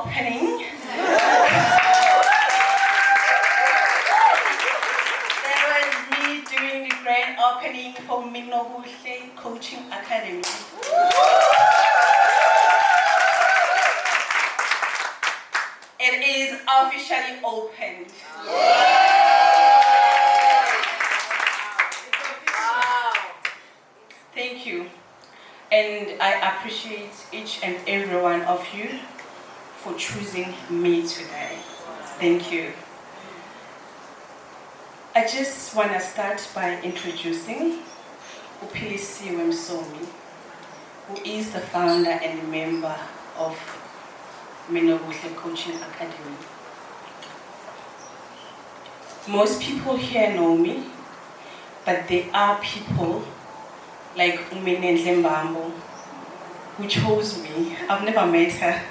opening. That was me doing the grand opening for Minokuhle Coaching Academy. It is officially opened. Thank you. And I appreciate each and every one of you for choosing me today. Thank you. I just want to start by introducing Upilisiwe Msomi, who is the founder and member of Minokuhle Coaching Academy. Most people here know me, but there are people like Minokuhle Mbambo who chose me. I've never met her.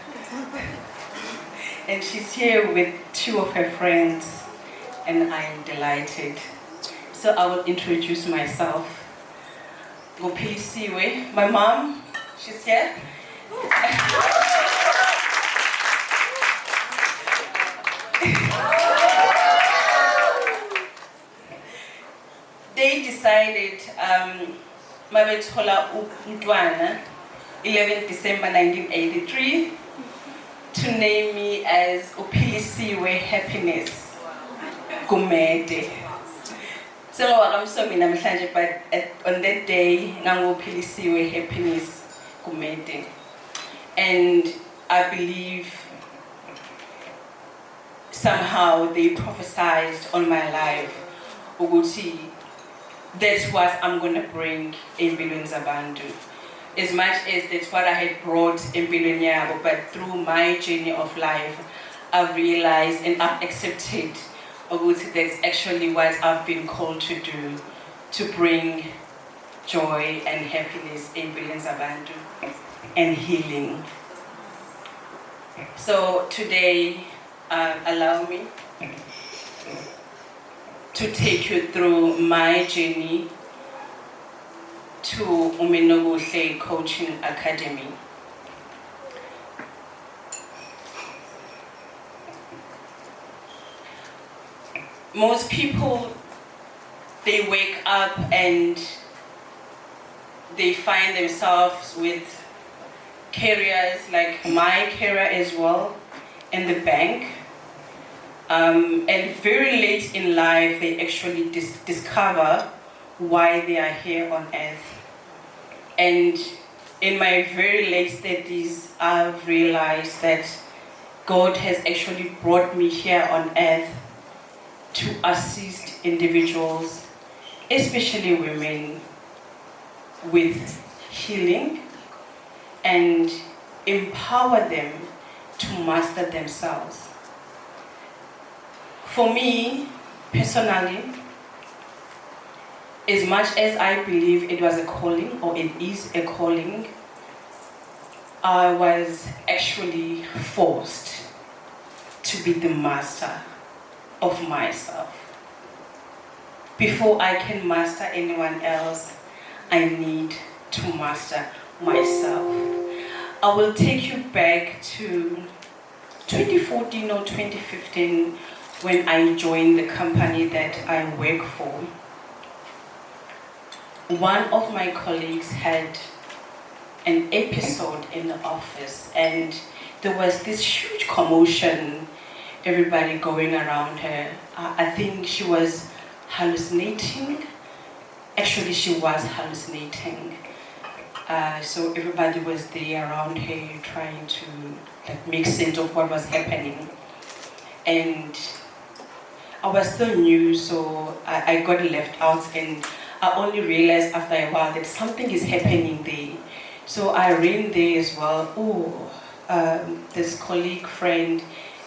And she's here with two of her friends, and I am delighted. So I will introduce myself. Upilisiwe, my mom, she's here. They decided, Mabethola Umntwana, 11 December 1983, to name me as Upilisiwe Happiness Gumede. So I'm sorry, but on that day, Upilisiwe Happiness Gumede. And I believe somehow they prophesied on my life, Uguti, that's what I'm going to bring in Empilweni Zabantu. As much as that's what I had brought Empilweni Yabo, but through my journey of life, I've realized and I've accepted that's actually what I've been called to do, to bring joy and happiness in Empilweni Zabantu and healing. So today, allow me to take you through my journey to Minokuhle Coaching Academy. Most people, they wake up and they find themselves with careers like my career as well in the bank. And very late in life, they actually discover why they are here on earth. And in my very late 30s, I've realized that God has actually brought me here on earth to assist individuals, especially women, with healing and empower them to master themselves. For me, personally, as much as I believe it was a calling, or it is a calling, I was actually forced to be the master of myself. Before I can master anyone else, I need to master myself. I will take you back to 2014 or 2015, when I joined the company that I work for. One of my colleagues had an episode in the office, and there was this huge commotion, everybody going around her. I think she was hallucinating. Actually, she was hallucinating. So everybody was there around her trying to make sense of what was happening. And I was still new, so I got left out, and I only realized after a while that something is happening there. So I ran there as well. This colleague friend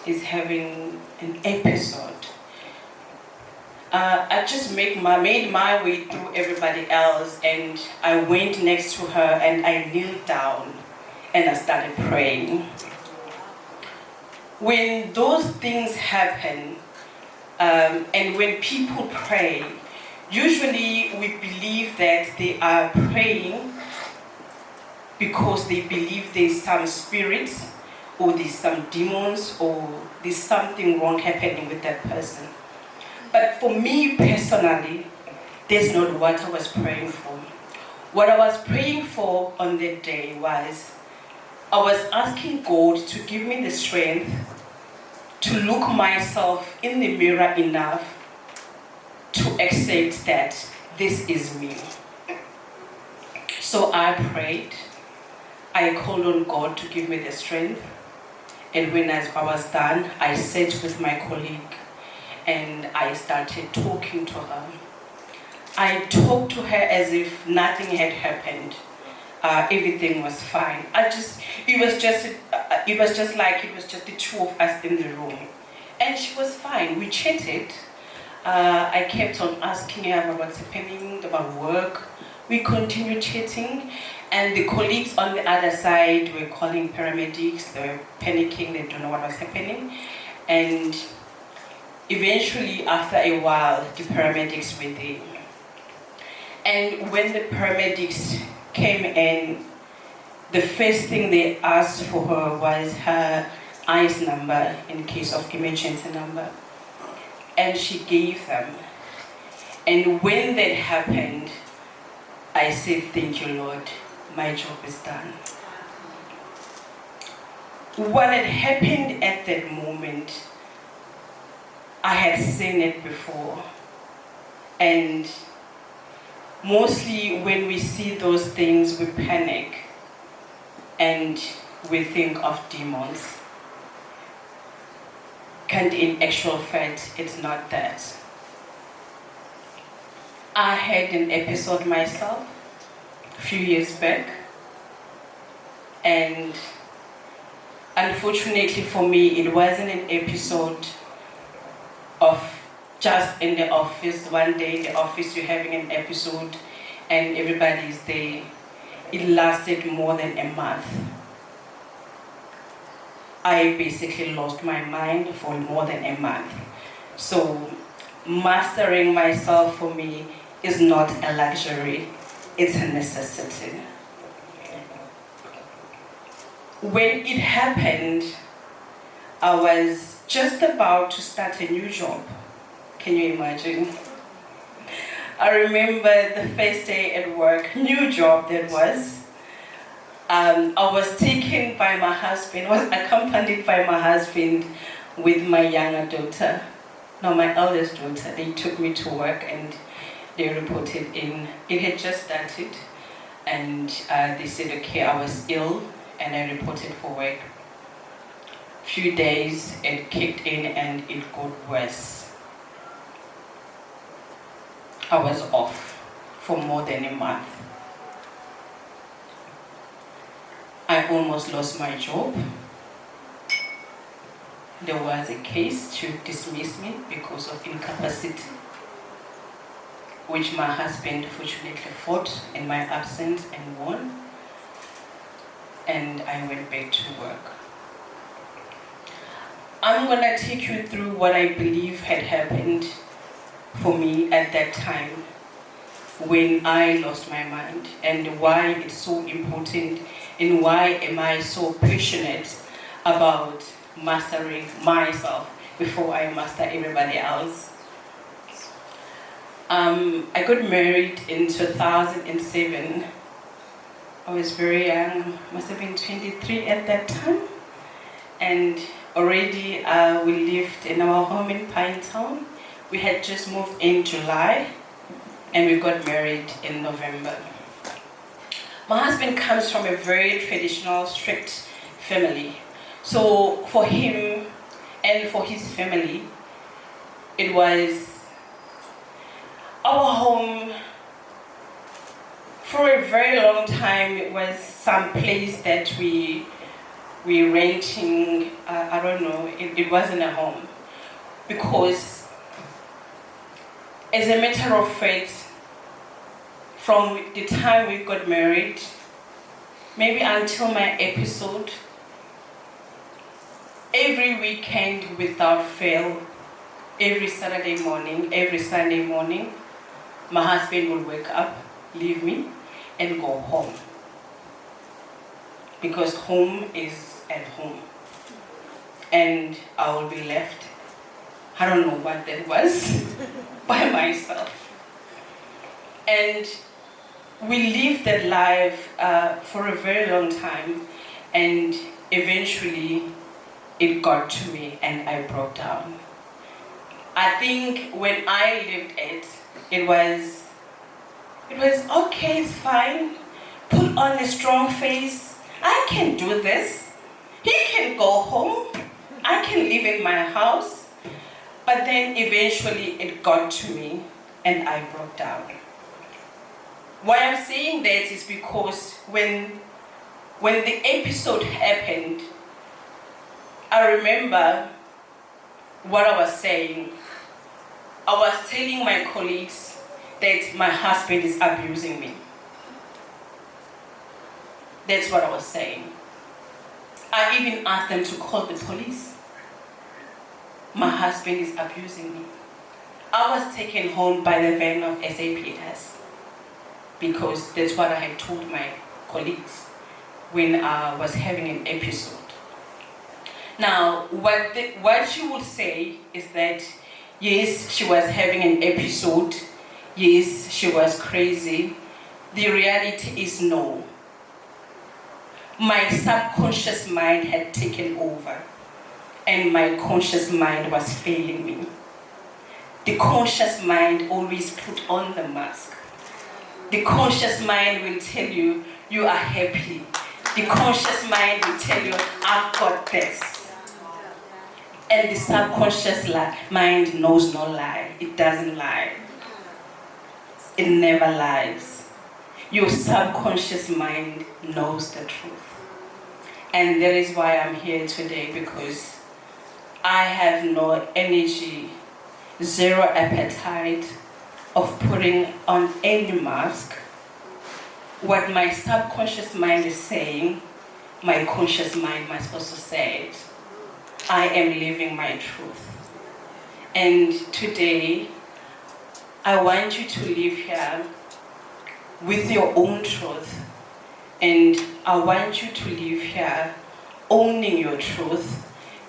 is having an episode. I just made my way through everybody else, and I went next to her and I kneeled down and I started praying. When those things happen, and when people pray, usually we believe that they are praying because they believe there's some spirit or there's some demons, or there's something wrong happening with that person. But for me personally, that's not what I was praying for. What I was praying for on that day was, I was asking God to give me the strength to look myself in the mirror enough to accept that this is me. So I prayed. I called on God to give me the strength. And when I was done, I sat with my colleague and I started talking to her. I talked to her as if nothing had happened. Everything was fine. It was just like it was just the two of us in the room. And she was fine. We chatted. I kept on asking her about what's happening, about work. We continued chatting, and the colleagues on the other side were calling paramedics. They were panicking. They don't know what was happening. And eventually, after a while, the paramedics were there. And when the paramedics came in, the first thing they asked for her was her ICE number in case of emergency number. And she gave them. And when that happened, I said, "Thank you, Lord, my job is done." What had happened at that moment, I had seen it before. And mostly when we see those things, we panic and we think of demons. And in actual fact, it's not that. I had an episode myself a few years back, and unfortunately for me, it wasn't an episode of just in the office. One day in the office you're having an episode and everybody is there. It lasted more than a month. I basically lost my mind for more than a month. So mastering myself for me is not a luxury, it's a necessity. When it happened, I was just about to start a new job. Can you imagine? I remember the first day at work, new job that was. I was taken by my husband, was accompanied by my husband with my younger daughter. No, my eldest daughter. They took me to work and they reported in. It had just started, and they said, okay, I was ill, and I reported for work. Few days, it kicked in and it got worse. I was off for more than a month. I almost lost my job. There was a case to dismiss me because of incapacity, which my husband fortunately fought in my absence and won. And I went back to work. I'm gonna take you through what I believe had happened for me at that time when I lost my mind, and why it's so important, and why am I so passionate about mastering myself before I master everybody else. I got married in 2007. I was very young, must have been 23 at that time. And already we lived in our home in Pinetown. We had just moved in July, and we got married in November. My husband comes from a very traditional, strict family. So for him and for his family, it was our home. For a very long time, it was some place that we renting. I don't know. It wasn't a home, because as a matter of fact, from the time we got married, maybe until my episode, every weekend without fail, every Saturday morning, every Sunday morning, my husband would wake up, leave me, and go home. Because home is at home. and I will be left. I don't know what that was, by myself. And we lived that life for a very long time, and eventually it got to me and I broke down. I think when I lived it, it was okay, it's fine. Put on a strong face. I can do this. He can go home. I can live in my house. But then eventually it got to me and I broke down. Why I'm saying that is because when the episode happened, I remember what I was saying. I was telling my colleagues that my husband is abusing me. That's what I was saying. I even asked them to call the police. My husband is abusing me. I was taken home by the van of SAPS because that's what I had told my colleagues when I was having an episode. Now, what you would say is that yes, she was having an episode. Yes, she was crazy. The reality is no. My subconscious mind had taken over and my conscious mind was failing me. The conscious mind always put on the mask. The conscious mind will tell you, you are happy. The conscious mind will tell you, I've got this. And the subconscious mind knows no lie. It doesn't lie. It never lies. Your subconscious mind knows the truth. And that is why I'm here today, because I have no energy, zero appetite of putting on any mask. What my subconscious mind is saying, my conscious mind must also say it. I am living my truth. And today, I want you to live here with your own truth. And I want you to live here owning your truth,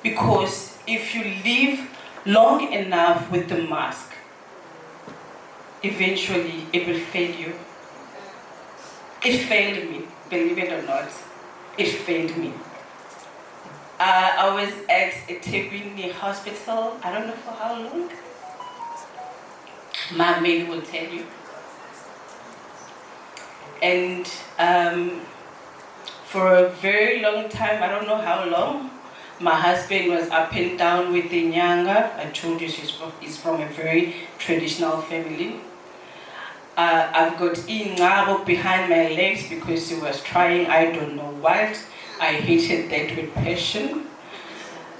because if you live long enough with the mask, eventually it will fail you. It failed me, believe it or not. It failed me. I was at a Tebini hospital, I don't know for how long. My maid will tell you. And for a very long time, I don't know how long, my husband was up and down with the Nyanga. I told you he's from a very traditional family. I've got Ingabo behind my legs because he was trying, I don't know what. I hated that with passion.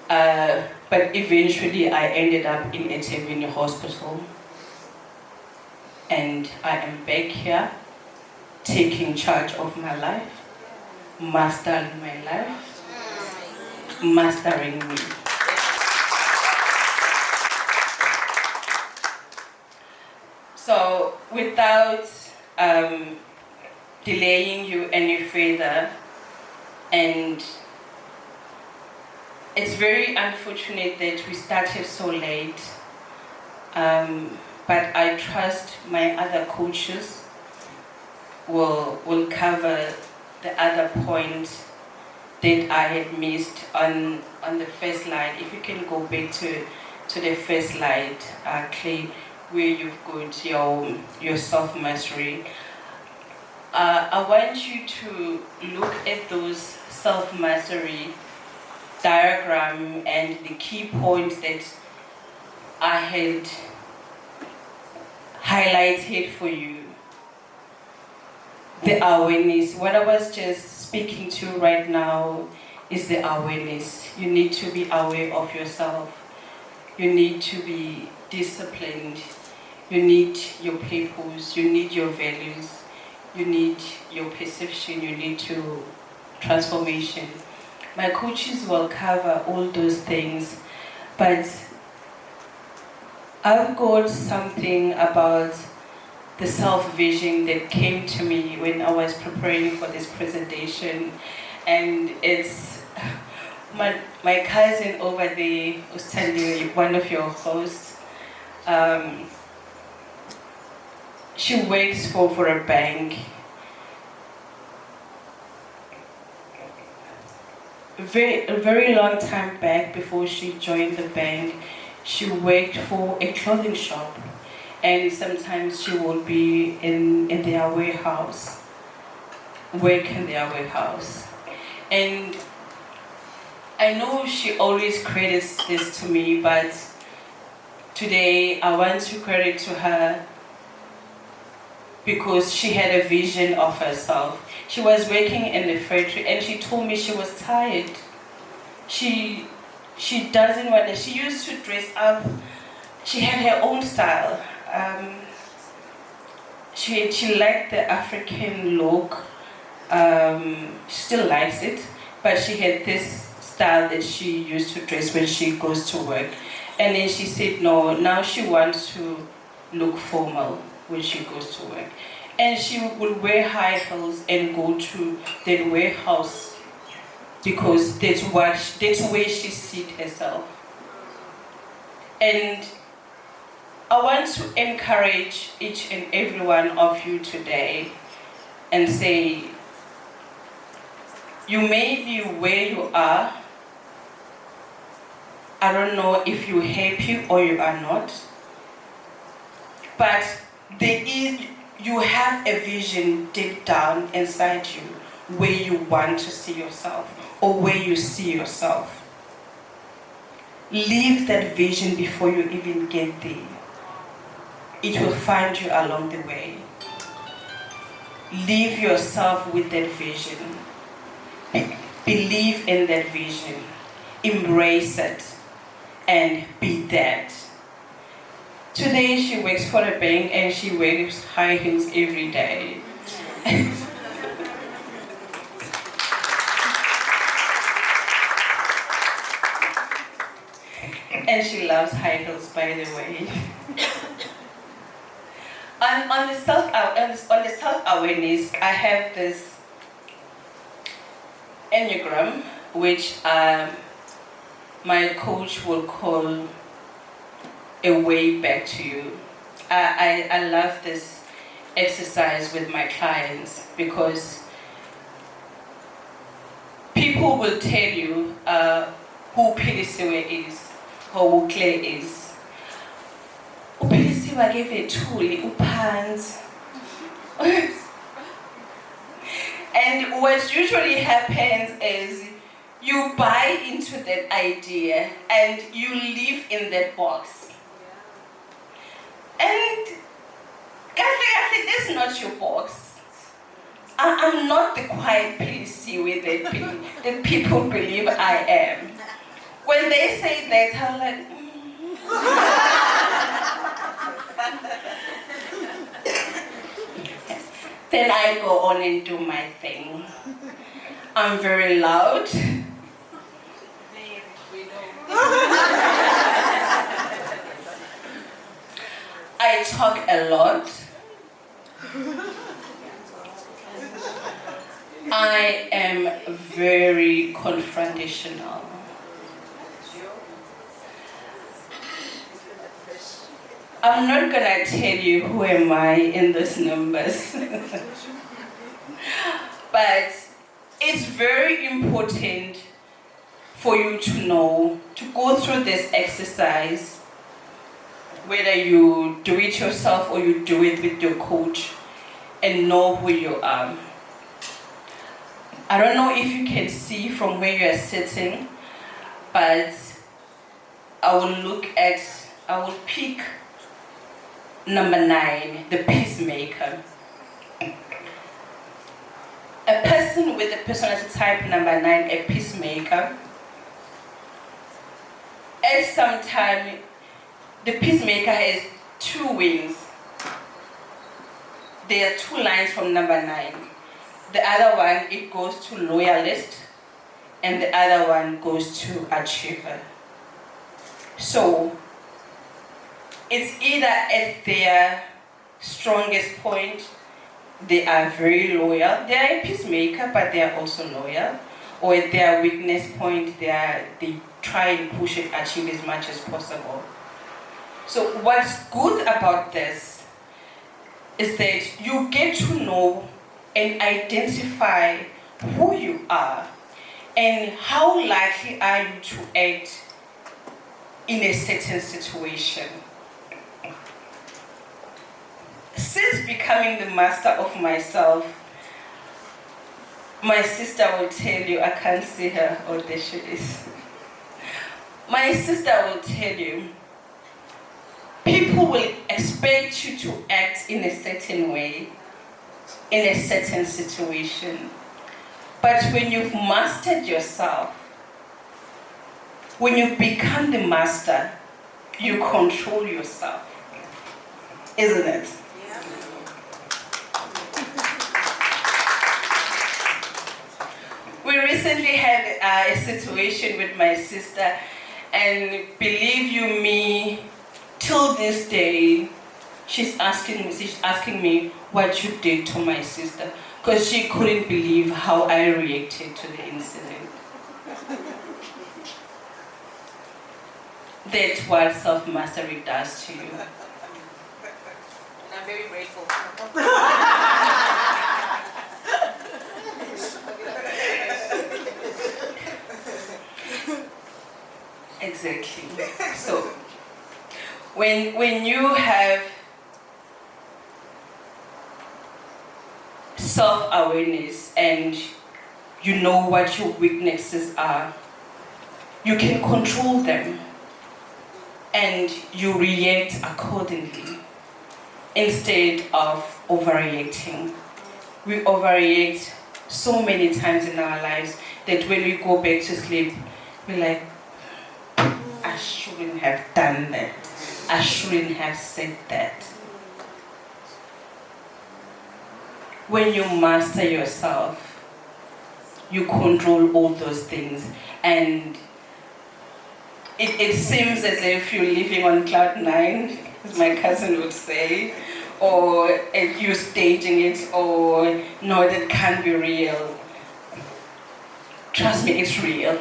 But eventually I ended up in a Tebini hospital. And I am back here, taking charge of my life, mastering my life, mastering me. So without delaying you any further, and it's very unfortunate that we started so late, but I trust my other coaches will cover the other points that I had missed on the first slide. If you can go back to the first slide, Clay, where you've got your self-mastery. I want you to look at those self-mastery diagram and the key points that I had highlighted for you. The awareness, what I was just speaking to right now is the awareness. You need to be aware of yourself. You need to be disciplined. You need your purpose. You need your values. You need your perception. You need your transformation. My coaches will cover all those things, but I've got something about the self-vision that came to me when I was preparing for this presentation, and it's my cousin over there was telling you, one of your hosts, she works for a bank. A very long time back, before she joined the bank, she worked for a clothing shop, and sometimes she would be in their warehouse, work in their warehouse. And I know she always credits this to me, but today I want to credit to her because she had a vision of herself. She was working in the factory and she told me she was tired. She doesn't want it. She used to dress up. She had her own style. She liked the African look. She still likes it, but she had this style that she used to dress when she goes to work. And then she said no, now she wants to look formal when she goes to work. And she would wear high heels and go to the warehouse because that's where she sees herself. And I want to encourage each and every one of you today and say, you may be where you are. I don't know if you're happy or you are not, but you have a vision deep down inside you where you want to see yourself or where you see yourself. Leave that vision before you even get there. It will find you along the way. Leave yourself with that vision. Believe in that vision. Embrace it and be that. Today she works for a bank and she wears high heels every day. And she loves high heels, by the way. On the self-awareness, I have this enneagram, which my coach will call a way back to you. I love this exercise with my clients because people will tell you who Pilisiwe is or who Claire is. Upilisiwe gave a tool, upans. And what usually happens is you buy into that idea and you live in that box. And Kahle, that's not your box. I'm not the quiet Pilisiwe that people believe I am. When they say that, I'm like, Then I go on and do my thing. I'm very loud. I talk a lot. I am very confrontational. I'm not gonna tell you who am I in those numbers. But it's very important for you to know, to go through this exercise, whether you do it yourself or you do it with your coach, and know who you are. I don't know if you can see from where you are sitting, but I will pick number 9, the peacemaker. A person with a personality type number 9, a peacemaker, at some time, the peacemaker has 2 wings. There are 2 lines from number 9. The other one, it goes to loyalist, and the other one goes to achiever. So, it's either at their strongest point, they are very loyal. They are a peacemaker, but they are also loyal. or their weakness point, they try and push it, achieve as much as possible. So what's good about this is that you get to know and identify who you are and how likely are you to act in a certain situation. Since becoming the master of myself, my sister will tell you, I can't see her, oh there she is. My sister will tell you, people will expect you to act in a certain way, in a certain situation. But when you've mastered yourself, when you become the master, you control yourself. Isn't it? Yeah. We recently had a situation with my sister, and believe you me, till this day, she's asking me what you did to my sister, because she couldn't believe how I reacted to the incident. That's what self-mastery does to you. And I'm very grateful. Exactly. So, when you have self-awareness and you know what your weaknesses are, you can control them and you react accordingly instead of overreacting. We overreact so many times in our lives that when we go back to sleep, we're like, I shouldn't have done that. I shouldn't have said that. When you master yourself, you control all those things, and it seems as if you're living on cloud nine, as my cousin would say, or if you're staging it, or no, that can't be real. Trust me, it's real.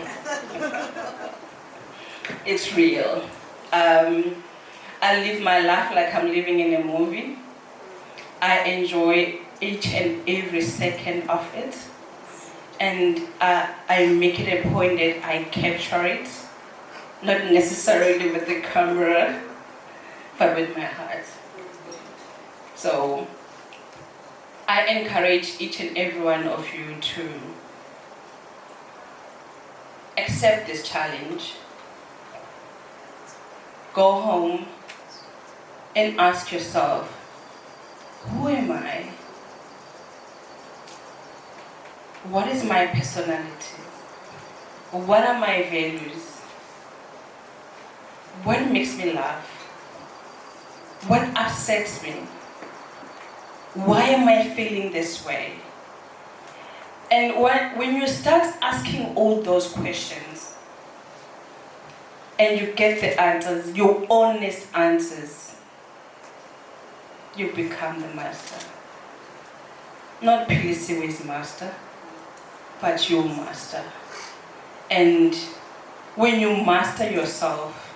It's real. I live my life like I'm living in a movie. I enjoy each and every second of it, and I make it a point that I capture it, not necessarily with the camera, but with my heart. So I encourage each and every one of you to accept this challenge. Go home and ask yourself, who am I? What is my personality? What are my values? What makes me laugh? What upsets me? Why am I feeling this way? And when you start asking all those questions and you get the answers, your honest answers, you become the master. Not Pilisiwe's master, but your master. And when you master yourself,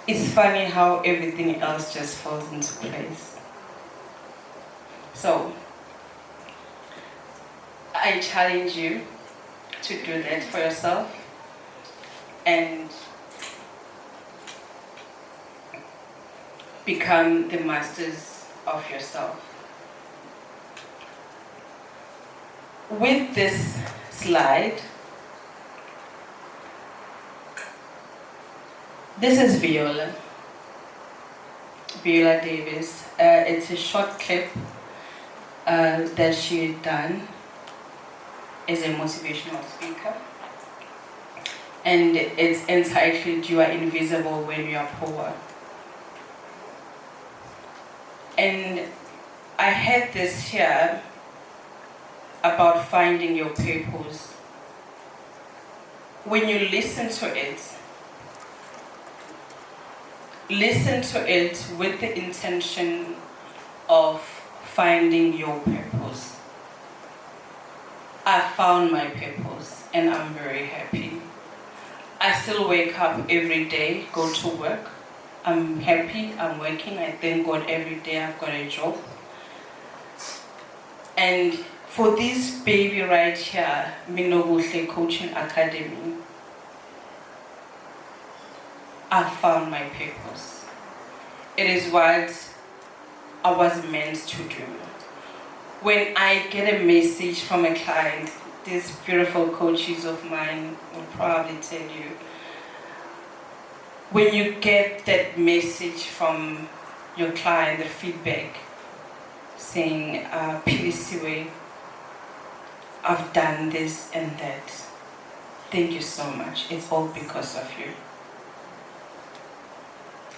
it's funny how everything else just falls into place. So, I challenge you to do that for yourself and become the masters of yourself. With this slide, this is Viola Davis. It's a short clip that she had done as a motivational speaker, and it's entitled "You Are Invisible When You Are Poor." And I had this here about finding your purpose. When you listen to it with the intention of finding your purpose. I found my purpose and I'm very happy. I still wake up every day, go to work. I'm happy, I'm working. I thank God every day I've got a job. And for this baby right here, Minokuhle Coaching Academy, I found my purpose. It is what I was meant to do. When I get a message from a client, these beautiful coaches of mine will probably tell you, when you get that message from your client, the feedback, saying, Pilisiwe, I've done this and that. Thank you so much. It's all because of you.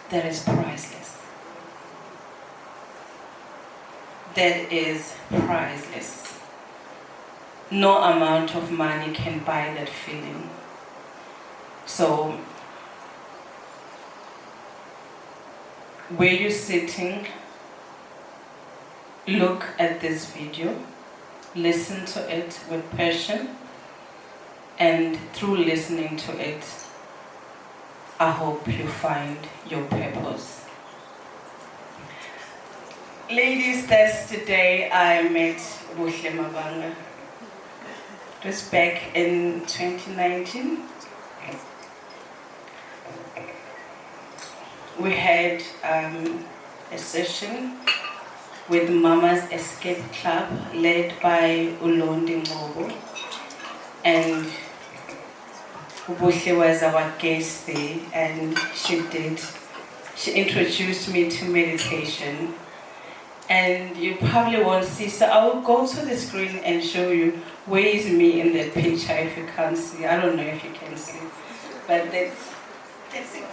That is priceless. That is priceless. No amount of money can buy that feeling. So, where you're sitting, look at this video, listen to it with passion, and through listening to it, I hope you find your purpose. Ladies, that's the day I met Buhle Mabanga. It was back in 2019. We had a session with Mama's Escape Club led by Ulondi Ngobo, and Buhle was our guest there, and she introduced me to meditation. And you probably won't see, so I will go to the screen and show you where is me in that picture if you can't see. I don't know if you can see, but that's it.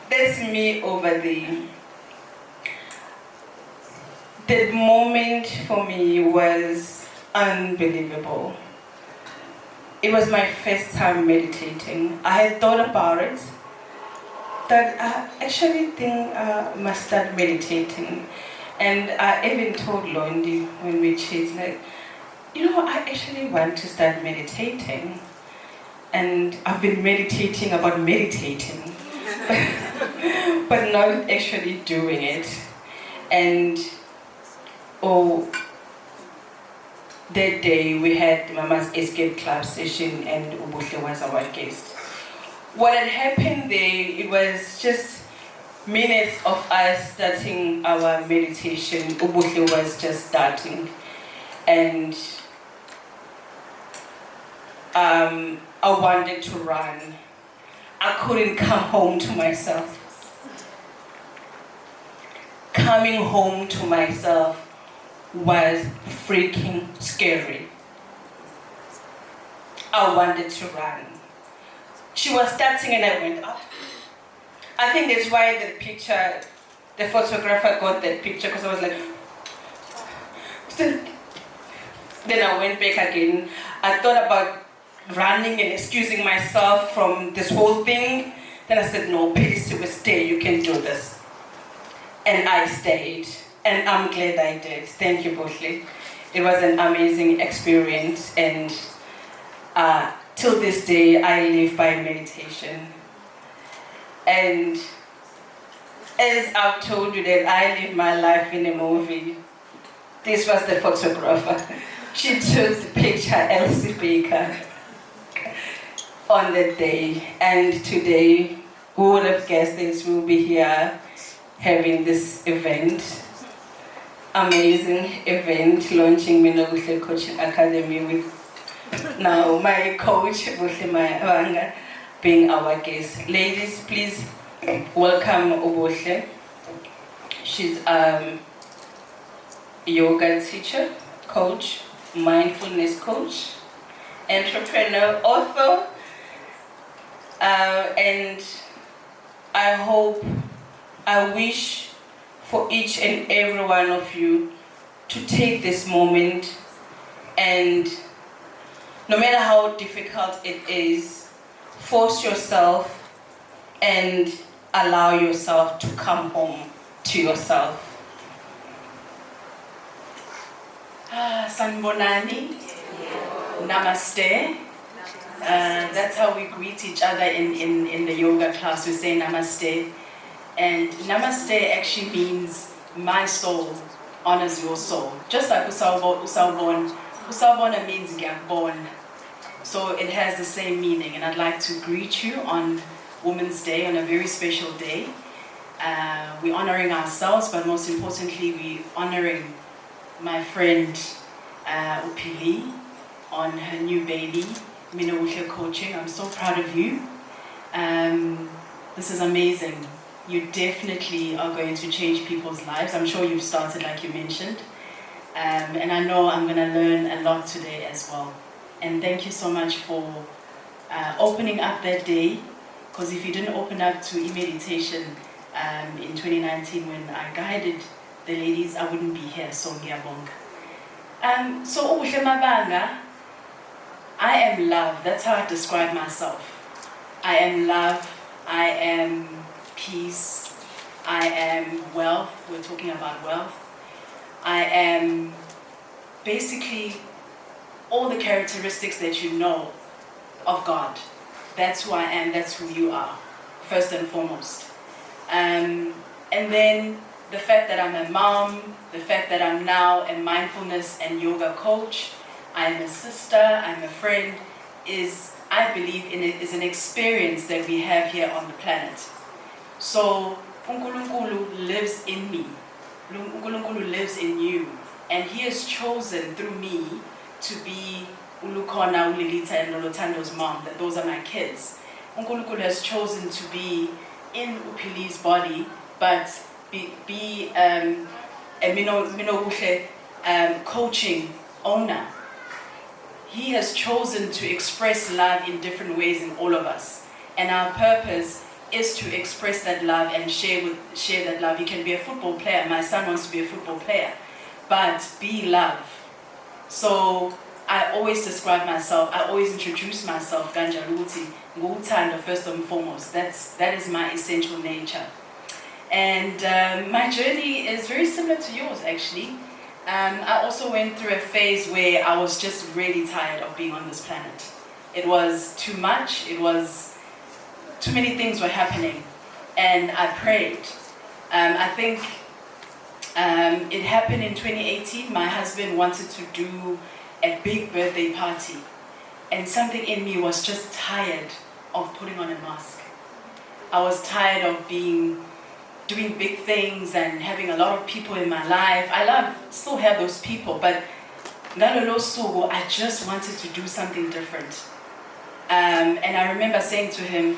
That's me over there. That moment for me was unbelievable. It was my first time meditating. I had thought about it, that I actually think I must start meditating. And I even told Londi when we chatted, like, I actually want to start meditating. And I've been meditating about meditating, but not actually doing it. And that day we had Mama's Escape Club session and Ubuhle was our guest. What had happened there, it was just minutes of us starting our meditation. Ubuhle was just starting. And I wanted to run. I couldn't come home to myself. Coming home to myself was freaking scary. I wanted to run. She was starting and I went up. I think that's why the photographer got that picture, because I was like, then I went back again. I thought about running and excusing myself from this whole thing. Then I said, no, please, you will stay, you can do this. And I stayed, and I'm glad I did. Thank you, Buhle. It was an amazing experience, and till this day, I live by meditation. And as I've told you that I live my life in a movie, this was the photographer. She took the picture, Elsie Baker, on that day. And today, who would have guessed this, we'll be here having this event, amazing event, launching Minokuhle Coaching Academy with now my coach, Buhle Mabanga, being our guest. Ladies, please welcome Ubuhle. She's a yoga teacher, coach, mindfulness coach, entrepreneur, author, and I wish for each and every one of you to take this moment, and no matter how difficult it is, force yourself and allow yourself to come home to yourself. Sanbonani, Namaste. That's how we greet each other in the yoga class. We say Namaste. And Namaste actually means my soul honors your soul. Just like Usawbon. Usawbona means ngiyakubona. So it has the same meaning. And I'd like to greet you on Women's Day, on a very special day. We're honoring ourselves, but most importantly, we're honoring my friend Upili on her new baby, Minokuhle coaching. I'm so proud of you. This is amazing. You definitely are going to change people's lives. I'm sure you've started, like you mentioned. And I know I'm going to learn a lot today as well. And thank you so much for opening up that day. Because if you didn't open up to e-meditation in 2019 when I guided the ladies, I wouldn't be here. So ngiyabonga. So ubuhle mabanga, I am love. That's how I describe myself. I am love. I am peace. I am wealth. We're talking about wealth. I am basically all the characteristics that you know of God. That's who I am. That's who you are, first and foremost. And then the fact that I'm a mom, the fact that I'm now a mindfulness and yoga coach, I'm a sister, I'm a friend, is, I believe, is an experience that we have here on the planet. So, uNkulunkulu lives in me. uNkulunkulu lives in you. And He has chosen through me to be Ulukona, Ulilita, and Lolotando's mom. That those are my kids. uNkulunkulu has chosen to be in Upili's body, but be a Minokuhle coaching owner. He has chosen to express love in different ways in all of us. And our purpose is to express that love and share that love. You can be a football player. My son wants to be a football player. But be love. So I always describe myself, I always introduce myself, Ganja Luti, Ngutando first and foremost. That is my essential nature. And my journey is very similar to yours, actually. I also went through a phase where I was just really tired of being on this planet. It was too much, it was too many things were happening, and I prayed. I think it happened in 2018. My husband wanted to do a big birthday party, and something in me was just tired of putting on a mask. I was tired of doing big things and having a lot of people in my life. Still have those people, but ngalolo suku, I just wanted to do something different. And I remember saying to him,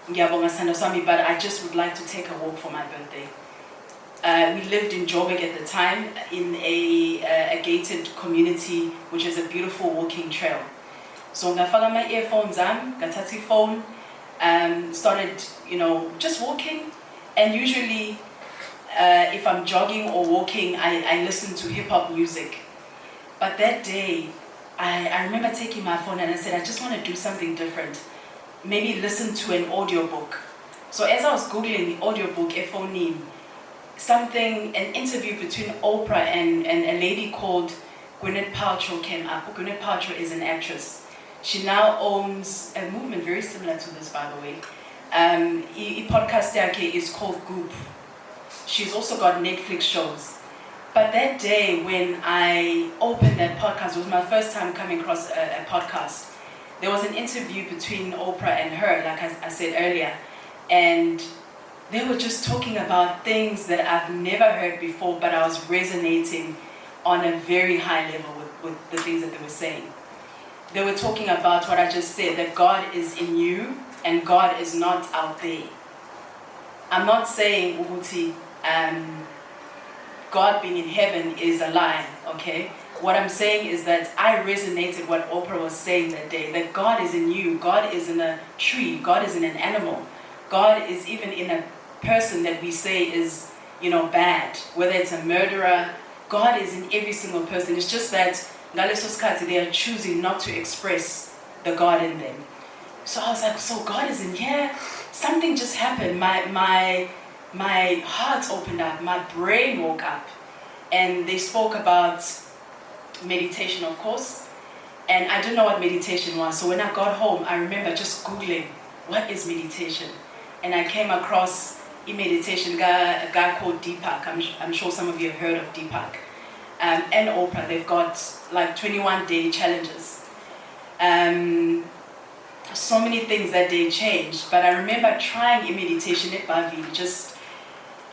Ngiyabonga Sando Swami, but I just would like to take a walk for my birthday. We lived in Joburg at the time in a gated community, which is a beautiful walking trail. So ngafaka my earphones on, ngathatha phone, started, just walking. And usually, if I'm jogging or walking, I listen to hip-hop music. But that day, I remember taking my phone and I said, I just want to do something different. Maybe listen to an audiobook. So as I was Googling the audiobook, an interview between Oprah and a lady called Gwyneth Paltrow came up. Gwyneth Paltrow is an actress. She now owns a movement very similar to this, by the way. Podcast is called Goop. She's also got Netflix shows. But that day when I opened that podcast, it was my first time coming across a podcast. There was an interview between Oprah and her, like I said earlier, and they were just talking about things that I've never heard before, but I was resonating on a very high level with the things that they were saying. They were talking about what I just said, that God is in you and God is not out there. I'm not saying Uguti, God being in heaven is a lie, okay? What I'm saying is that I resonated what Oprah was saying that day, that God is in you, God is in a tree, God is in an animal, God is even in a person that we say is, bad, whether it's a murderer. God is in every single person. It's just that they are choosing not to express the God in them. So I was like, so God is in here? Something just happened. My heart opened up, my brain woke up, and they spoke about meditation, of course. And I didn't know what meditation was. So when I got home, I remember just Googling, what is meditation? And I came across a meditation guy, a guy called Deepak. I'm sure some of you have heard of Deepak. And Oprah, they've got like 21-day challenges. So many things that they changed. But I remember trying a meditation at Bavi, just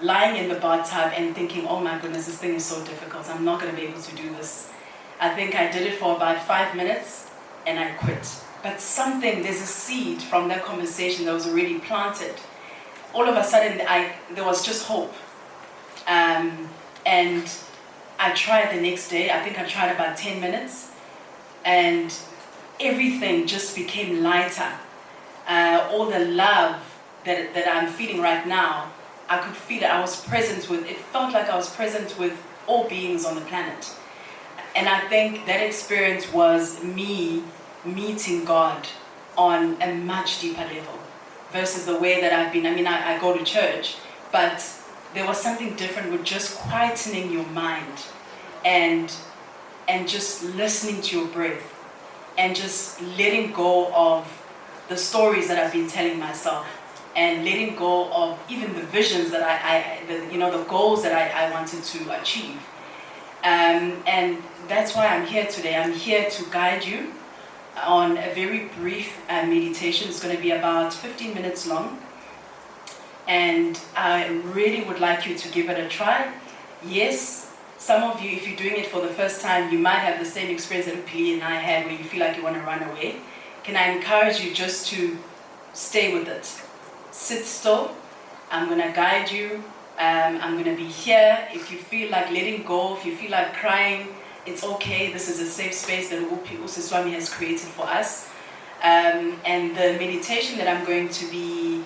lying in the bathtub and thinking, oh my goodness, this thing is so difficult. I'm not going to be able to do this. I think I did it for about 5 minutes and I quit. But there's a seed from that conversation that was already planted. All of a sudden, there was just hope. And I tried the next day. I think I tried about 10 minutes. And everything just became lighter. All the love that I'm feeling right now, I could feel it. It felt like I was present with all beings on the planet. And I think that experience was me meeting God on a much deeper level versus the way that I've been. I mean, I go to church, but there was something different with just quietening your mind and just listening to your breath and just letting go of the stories that I've been telling myself and letting go of even the visions that the goals that I wanted to achieve. And that's why I'm here today. I'm here to guide you on a very brief meditation. It's going to be about 15 minutes long. And I really would like you to give it a try. Yes, some of you, if you're doing it for the first time, you might have the same experience that Pili and I had where you feel like you want to run away. Can I encourage you just to stay with it? Sit still. I'm going to guide you. I'm going to be here. If you feel like letting go, if you feel like crying, it's okay. This is a safe space that Usiswami has created for us. And the meditation that I'm going to be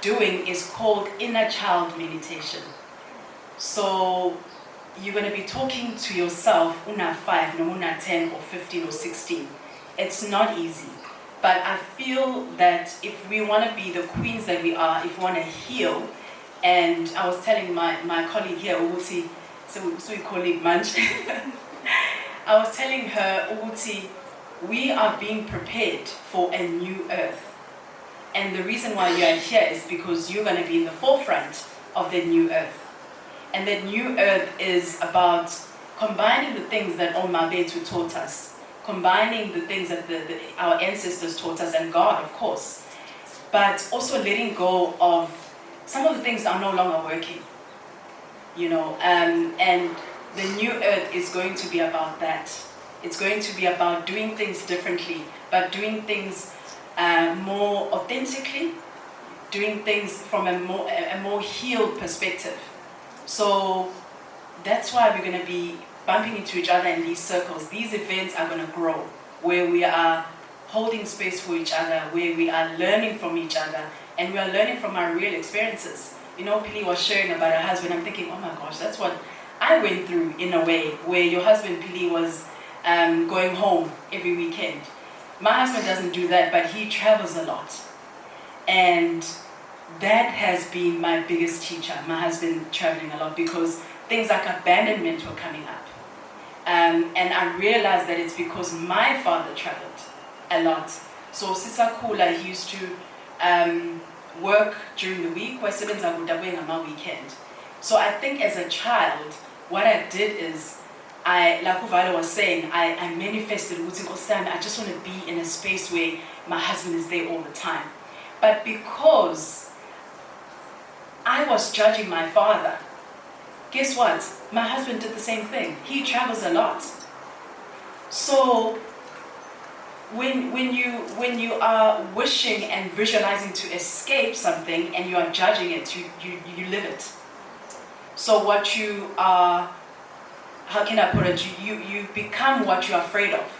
doing is called Inner Child Meditation. So you're going to be talking to yourself, una 5, no una 10 or 15 or 16. It's not easy. But I feel that if we want to be the queens that we are, if we want to heal, and I was telling my colleague here, Uguti, so we colleague Manch, I was telling her, Uguti, we are being prepared for a new earth. And the reason why you are here is because you're going to be in the forefront of the new earth. And that new earth is about combining the things that Omabetu taught us, combining the things that our ancestors taught us, and God, of course, but also letting go of some of the things that are no longer working, and the new earth is going to be about that. It's going to be about doing things differently, but doing things more authentically, doing things from a more healed perspective. So that's why we're going to be bumping into each other in these circles. These events are going to grow, where we are holding space for each other, where we are learning from each other, and we are learning from our real experiences. Pili was sharing about her husband. I'm thinking, oh my gosh, that's what I went through in a way, where your husband, Pili, was going home every weekend. My husband doesn't do that, but he travels a lot. And that has been my biggest teacher, my husband traveling a lot, because things like abandonment were coming up. And I realized that it's because my father traveled a lot. So Sisakula, he used to work during the week, where siblings are on my weekend. So I think as a child, what I did is, like Uvalo was saying, I manifested, I just want to be in a space where my husband is there all the time. But because I was judging my father, guess what? My husband did the same thing. He travels a lot. So when you are wishing and visualizing to escape something and you are judging it, you live it. So what you are, how can I put it? You become what you're afraid of.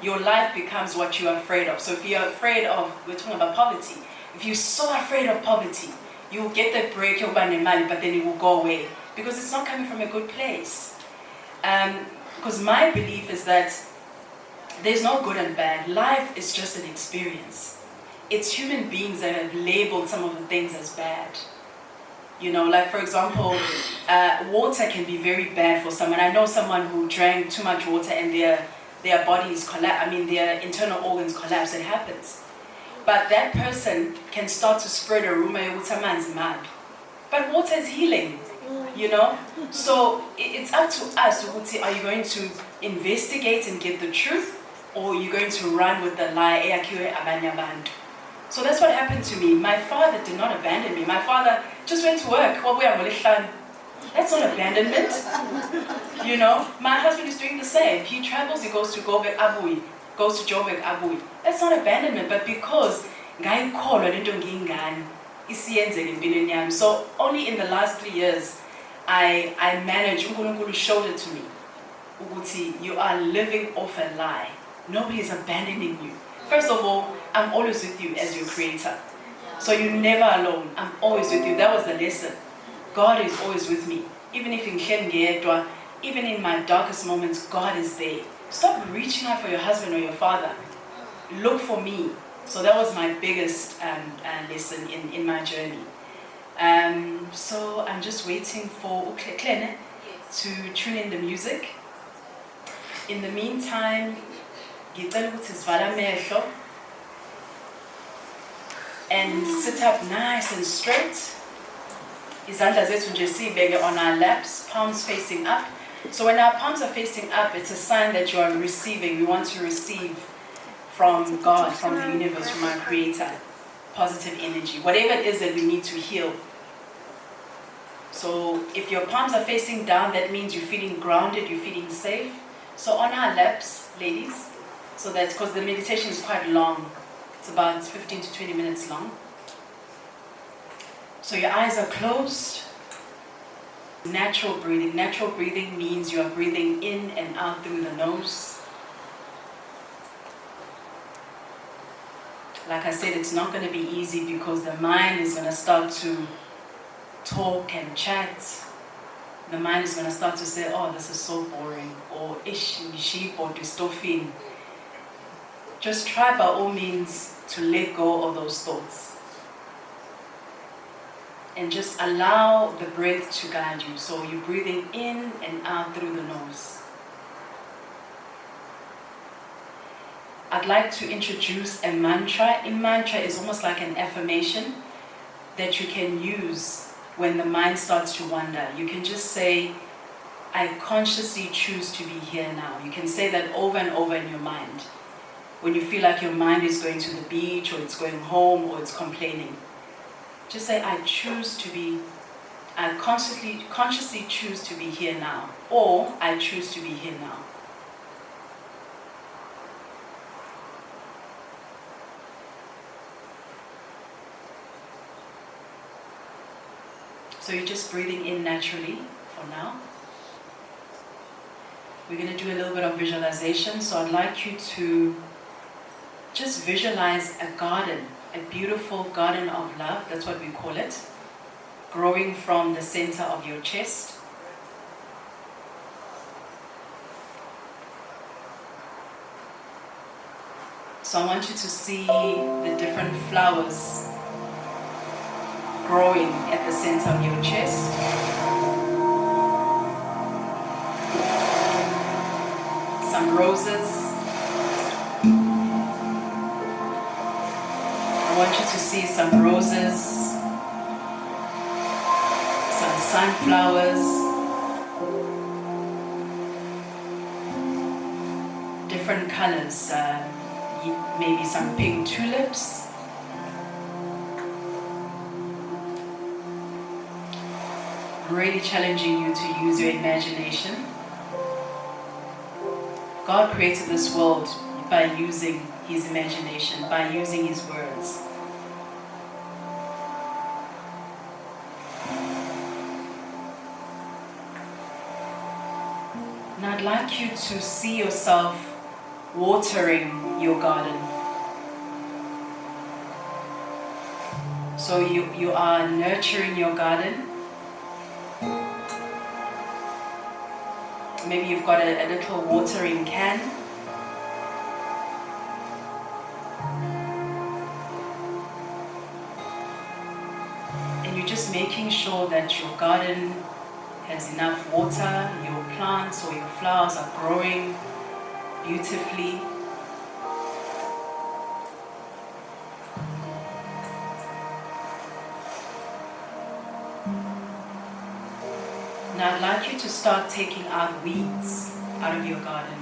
Your life becomes what you're afraid of. So if you're afraid of, we're talking about poverty. If you're so afraid of poverty, you will get that break, but then it will go away. Because it's not coming from a good place. Because my belief is that there's no good and bad. Life is just an experience. It's human beings that have labeled some of the things as bad. You know, like for example, water can be very bad for someone. I know someone who drank too much water and their bodies collapse. I mean, their internal organs collapse. It happens. But that person can start to spread a rumor ukuthi amanzi mabi. But water is healing, you know. So it's up to us. Ukuthi, are you going to investigate and get the truth, or are you going to run with the lie? Eyakhiwe abanye abantu. So that's what happened to me. My father did not abandon me. My father just went to work. That's not abandonment. You know, my husband is doing the same. He travels, he goes to Gobek Abui, goes to Jobek Abui. That's not abandonment, but because so only in the last 3 years, I managed, uNkulunkulu showed it to me. Uguti, you are living off a lie. Nobody is abandoning you. First of all, I'm always with you as your creator. So you're never alone. I'm always with you. That was the lesson. God is always with me. Even if in Kengedwa, even in my darkest moments, God is there. Stop reaching out for your husband or your father. Look for me. So that was my biggest lesson in my journey. So I'm just waiting for Klene to tune in the music. In the meantime, and sit up nice and straight. Izandla zethu nje sibeke on our laps, palms facing up. So when our palms are facing up, it's a sign that you are receiving. We want to receive from God, from the universe, from our Creator, positive energy, whatever it is that we need to heal. So if your palms are facing down, that means you're feeling grounded, you're feeling safe. So on our laps, ladies, so that's because the meditation is quite long. It's about 15 to 20 minutes long. So your eyes are closed. Natural breathing. Natural breathing means you are breathing in and out through the nose. Like I said, it's not going to be easy because the mind is going to start to talk and chat. The mind is going to start to say, oh, this is so boring, or ish, sheep, or dystophin. Just try by all means to let go of those thoughts. And just allow the breath to guide you. So you're breathing in and out through the nose. I'd like to introduce a mantra. A mantra is almost like an affirmation that you can use when the mind starts to wander. You can just say, I consciously choose to be here now. You can say that over and over in your mind. When you feel like your mind is going to the beach, or it's going home, or it's complaining. Just say, I consciously choose to be here now. Or, I choose to be here now. So you're just breathing in naturally for now. We're going to do a little bit of visualization. So I'd like you to just visualize a garden, a beautiful garden of love, that's what we call it, growing from the center of your chest. So I want you to see the different flowers growing at the center of your chest. Some roses. I want you to see some roses, some sunflowers, different colors, maybe some pink tulips. Really challenging you to use your imagination. God created this world by using His imagination, by using His words. And I'd like you to see yourself watering your garden. So you are nurturing your garden. Maybe you've got a little watering can. And you're just making sure that your garden has enough water, your plants or your flowers are growing beautifully. Now I'd like you to start taking out weeds out of your garden.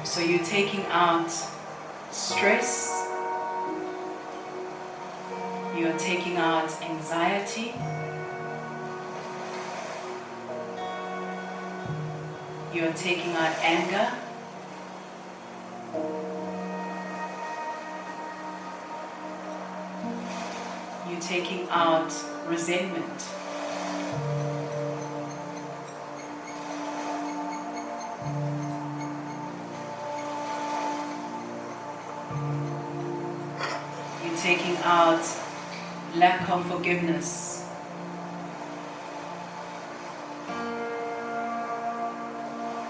So you're taking out stress, you're taking out anxiety, you're taking out anger, you're taking out resentment. You're taking out lack of forgiveness.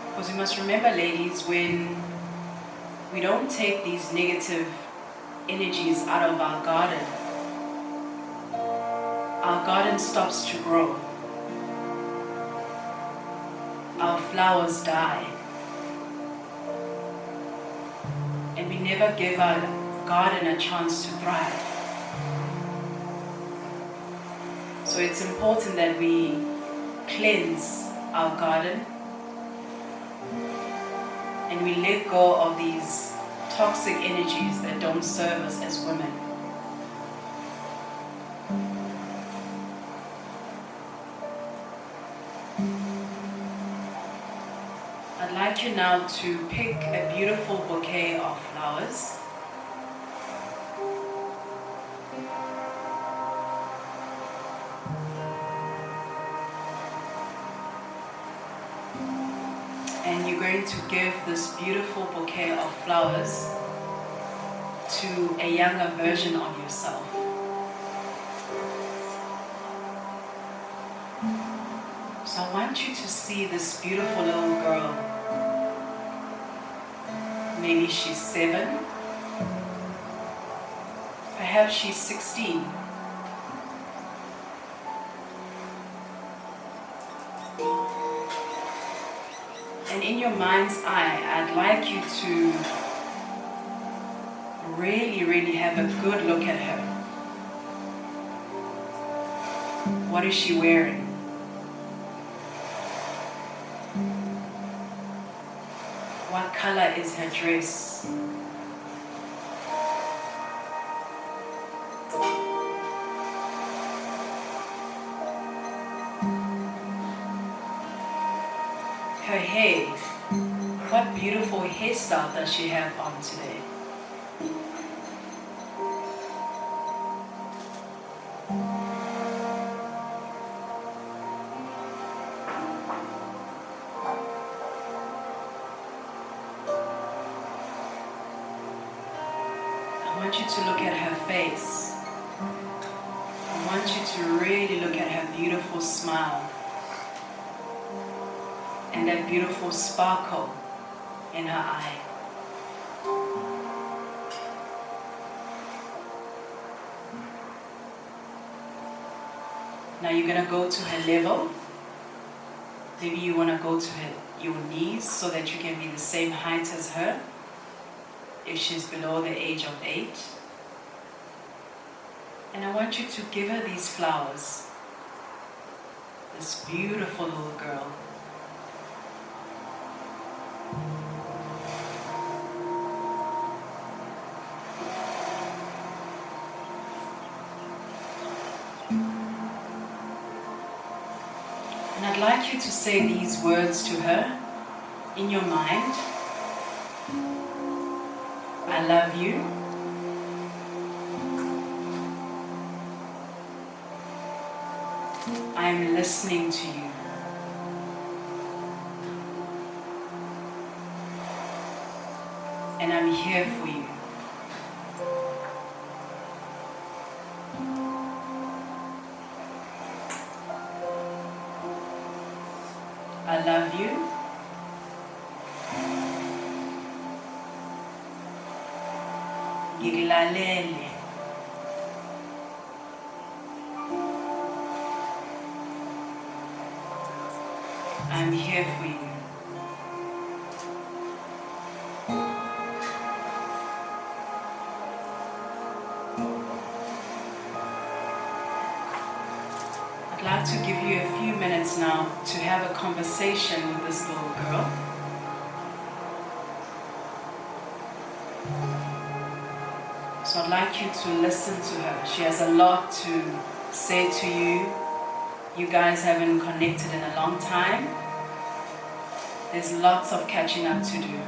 Because we must remember, ladies, when we don't take these negative energies out of our garden stops to grow. Our flowers die. And we never give our garden a chance to thrive. So it's important that we cleanse our garden and we let go of these toxic energies that don't serve us as women. I'd like you now to pick a beautiful bouquet of flowers. And you're going to give this beautiful bouquet of flowers to a younger version of yourself. So I want you to see this beautiful little girl. Maybe she's 7, perhaps she's 16. And in your mind's eye, I'd like you to really have a good look at her. What is she wearing? What color is her dress? Her hair, what beautiful hairstyle does she have on today? I want you to look at her face. I want you to really look at her beautiful smile and that beautiful sparkle in her eye. Now you're going to go to her level. Maybe you want to go to your knees so that you can be the same height as her if she's below the age of 8. And I want you to give her these flowers, this beautiful little girl. And I'd like you to say these words to her in your mind. I love you. I'm listening to you. And I'm here for you. I love you. ngikulalele. I'm here for you. I'd like to give you a few minutes now to have a conversation with this little girl. So I'd like you to listen to her. She has a lot to say to you. You guys haven't connected in a long time. There's lots of catching up to do.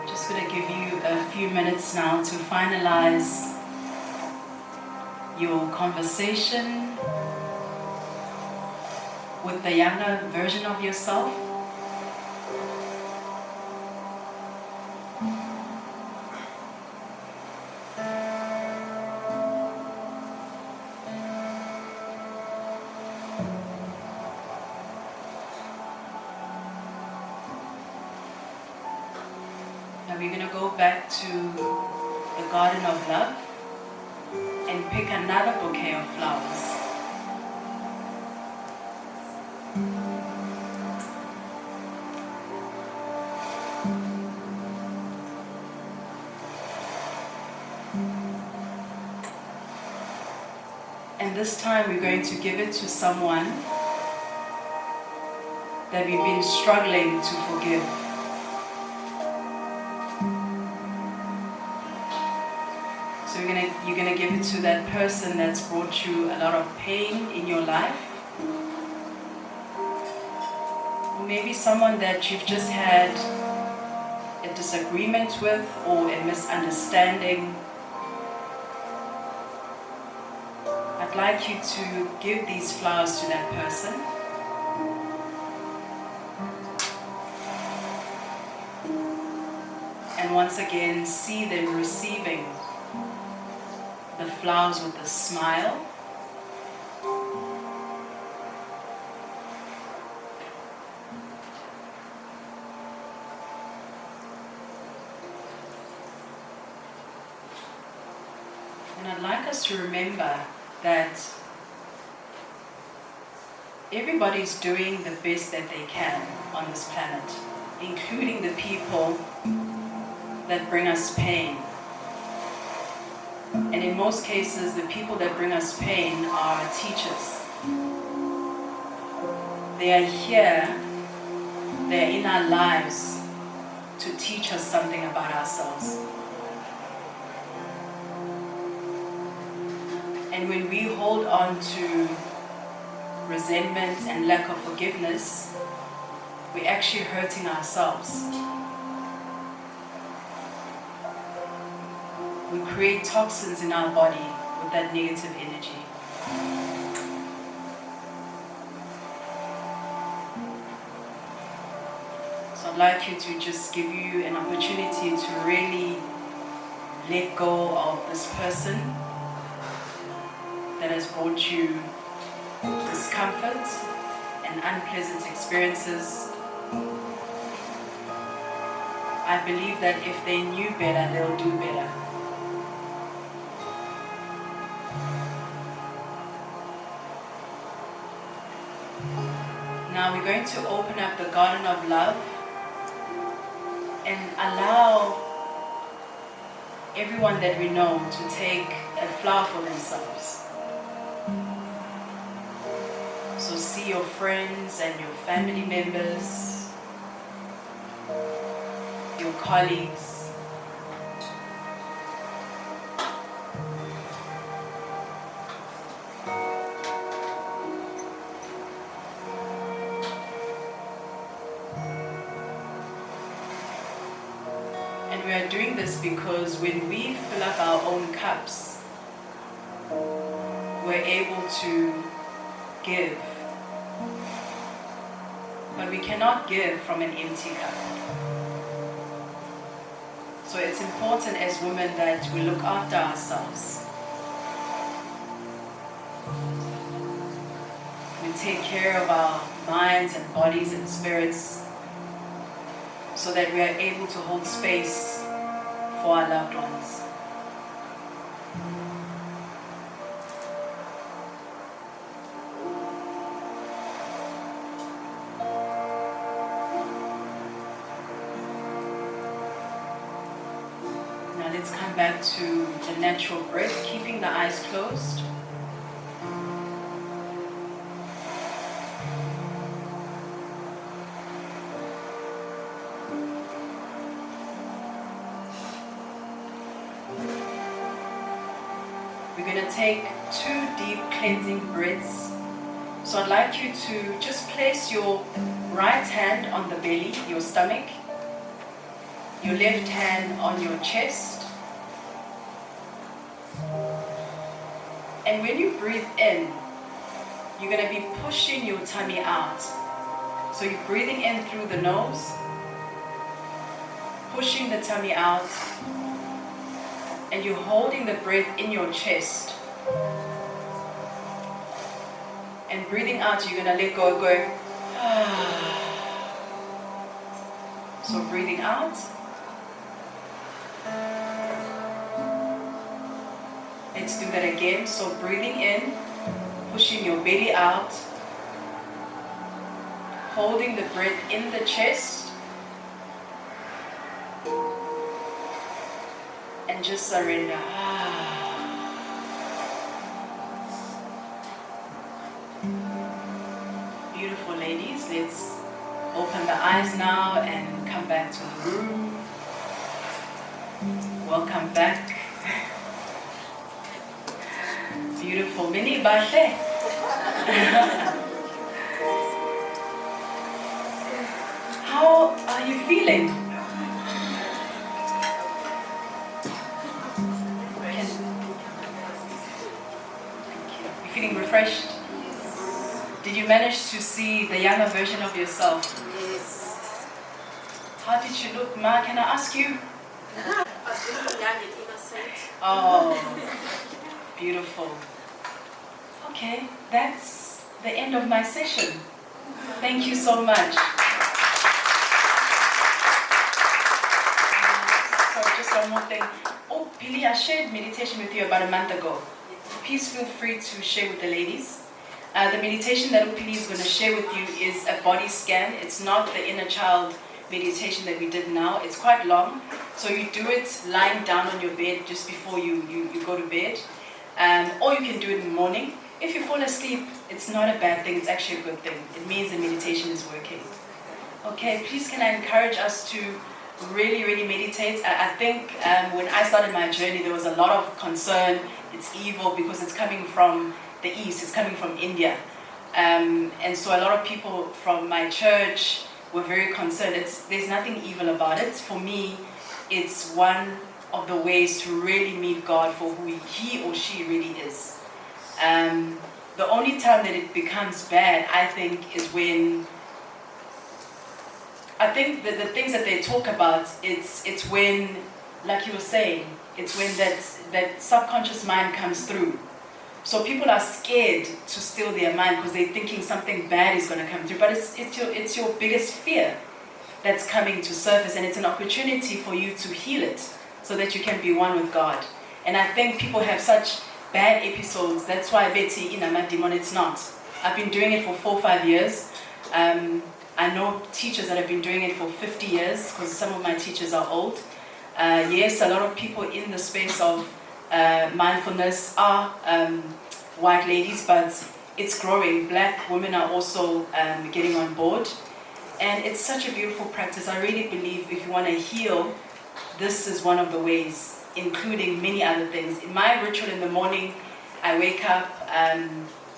Just going to give you a few minutes now to finalize your conversation with the younger version of yourself. Now we're going to go back to the Garden of Love and pick another bouquet of flowers. And this time we're going to give it to someone that we've been struggling to forgive. So you're gonna give it to that person that's brought you a lot of pain in your life. Or maybe someone that you've just had a disagreement with or a misunderstanding. I'd like you to give these flowers to that person. And once again, see them receiving the flowers with a smile. And I'd like us to remember that everybody's doing the best that they can on this planet, including the people that bring us pain. And in most cases, the people that bring us pain are teachers. They are here, they are in our lives to teach us something about ourselves. And when we hold on to resentment and lack of forgiveness, we're actually hurting ourselves. We create toxins in our body with that negative energy. So I'd like you to just give you an opportunity to really let go of this person that has brought you discomfort and unpleasant experiences. I believe that if they knew better, they'll do better. Now we're going to open up the garden of love and allow everyone that we know to take a flower for themselves. So see your friends and your family members, your colleagues. And we are doing this because when we fill up our own cups, we're able to give. But we cannot give from an empty cup. So it's important as women that we look after ourselves. We take care of our minds and bodies and spirits so that we are able to hold space for our loved ones. Now let's come back to the natural breath, keeping the eyes closed. We're going to take 2 deep cleansing breaths. So I'd like you to just place your right hand on the belly, your stomach, your left hand on your chest. And when you breathe in, you're going to be pushing your tummy out. So you're breathing in through the nose, pushing the tummy out, and you're holding the breath in your chest. And breathing out, you're going to let go, going. So breathing out. Let's do that again. So breathing in, pushing your belly out, holding the breath in the chest, and just surrender. Beautiful ladies, let's open the eyes now and come back to the room. Welcome back. Beautiful. Mini Bahle. How are you feeling? You feeling refreshed? Did you manage to see the younger version of yourself? Yes. How did you look, Ma? Can I ask you? I was looking young and innocent. Oh, beautiful. Okay, that's the end of my session. Thank you so much. So just one more thing. Oh, Billy, I shared meditation with you about a month ago. Please feel free to share with the ladies. The meditation that Upili is going to share with you is a body scan. It's not the inner child meditation that we did now. It's quite long. So you do it lying down on your bed just before you go to bed. Or you can do it in the morning. If you fall asleep, it's not a bad thing. It's actually a good thing. It means the meditation is working. Okay, please can I encourage us to really, really meditate. I think when I started my journey, there was a lot of concern. It's evil because it's coming from the East. It's coming from India. And so a lot of people from my church, were very concerned. There's nothing evil about it. For me, it's one of the ways to really meet God for who he or she really is. The only time that it becomes bad, I think, is when I think that the things that they talk about, it's when, like you were saying, it's when that subconscious mind comes through. So people are scared to steal their mind because they're thinking something bad is going to come through. But it's your biggest fear that's coming to surface, and it's an opportunity for you to heal it so that you can be one with God. And I think people have such bad episodes. That's why Betty in a demon, it's not. I've been doing it for 4 or 5 years. I know teachers that have been doing it for 50 years because some of my teachers are old. Yes, a lot of people in the space of mindfulness are white ladies, but it's growing. Black women are also getting on board. And it's such a beautiful practice. I really believe if you want to heal, this is one of the ways, including many other things. In my ritual in the morning, I wake up,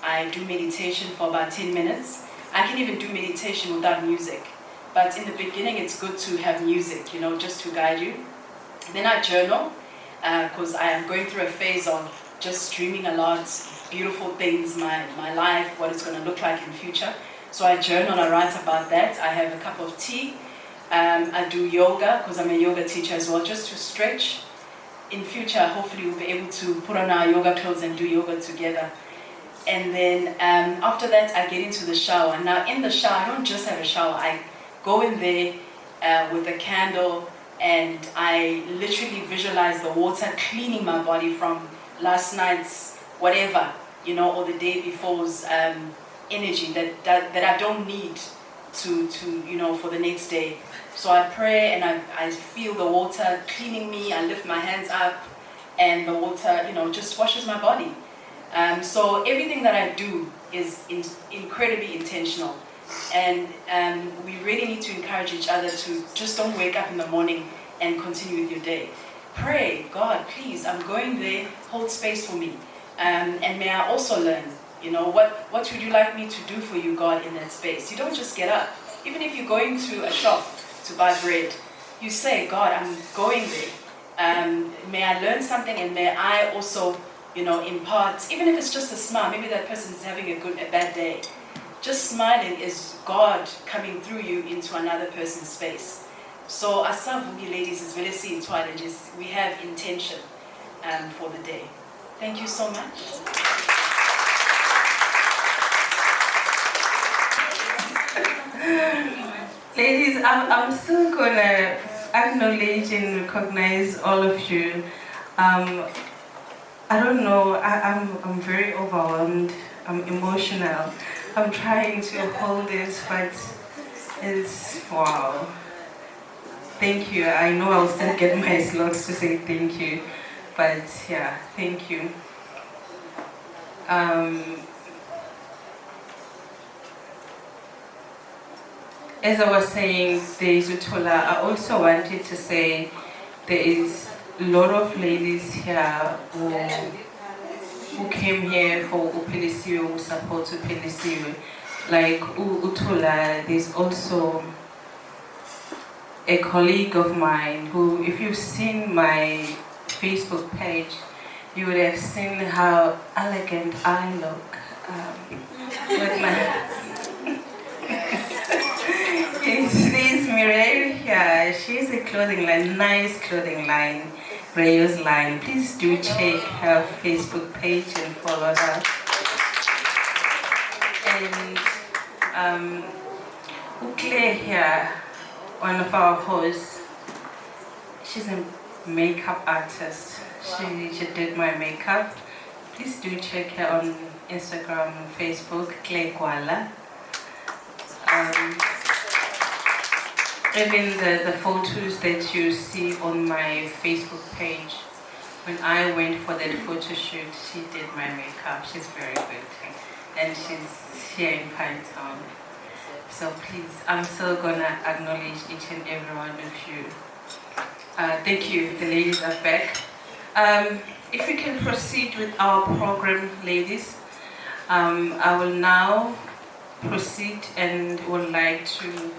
I do meditation for about 10 minutes. I can even do meditation without music. But in the beginning, it's good to have music, just to guide you. Then I journal, because I am going through a phase of just dreaming a lot, beautiful things, my life, what it's going to look like in the future. So I journal, I write about that. I have a cup of tea. I do yoga, because I'm a yoga teacher as well, just to stretch. In future, hopefully we'll be able to put on our yoga clothes and do yoga together. And then after that, I get into the shower. Now in the shower, I don't just have a shower. I go in there with a candle, and I literally visualize the water cleaning my body from last night's whatever, or the day before's energy that I don't need to for the next day. So I pray, and I feel the water cleaning me. I lift my hands up, and the water just washes my body. So everything that I do is incredibly intentional, and we really need to encourage each other to just don't wake up in the morning and continue with your day. Pray, God, please, I'm going there, hold space for me. And may I also learn, what would you like me to do for you, God, in that space? You don't just get up. Even if you're going to a shop to buy bread, you say, God, I'm going there. May I learn something, and may I also, impart, even if it's just a smile. Maybe that person is having a bad day. Just smiling is God coming through you into another person's space. So asavuki ladies is very just we have intention for the day. Thank you so much. Ladies, I'm still gonna acknowledge and recognize all of you. I don't know, I'm very overwhelmed, I'm emotional. I'm trying to hold it, but it's wow. Thank you. I know I'll still get my slots to say thank you, but yeah, thank you. As I was saying, there is Utola. I also wanted to say there is a lot of ladies here who came here for Upelisiwe, who support Upelisiwe. Like Utola, there's also a colleague of mine who, if you've seen my Facebook page, you would have seen how elegant I look with my It's Mireille here. She's a clothing line, nice clothing line, Rayo's line. Please do check her Facebook page and follow her. And Ukle here, one of our hosts, she's a makeup artist. She did my makeup. Please do check her on Instagram and Facebook, Clay Kuala. Even the photos that you see on my Facebook page, when I went for that photo shoot, she did my makeup. She's very good. And she's here in Pinetown. So please, I'm still gonna acknowledge each and every one of you. Thank you, the ladies are back. If we can proceed with our program, ladies, I will now proceed and would like to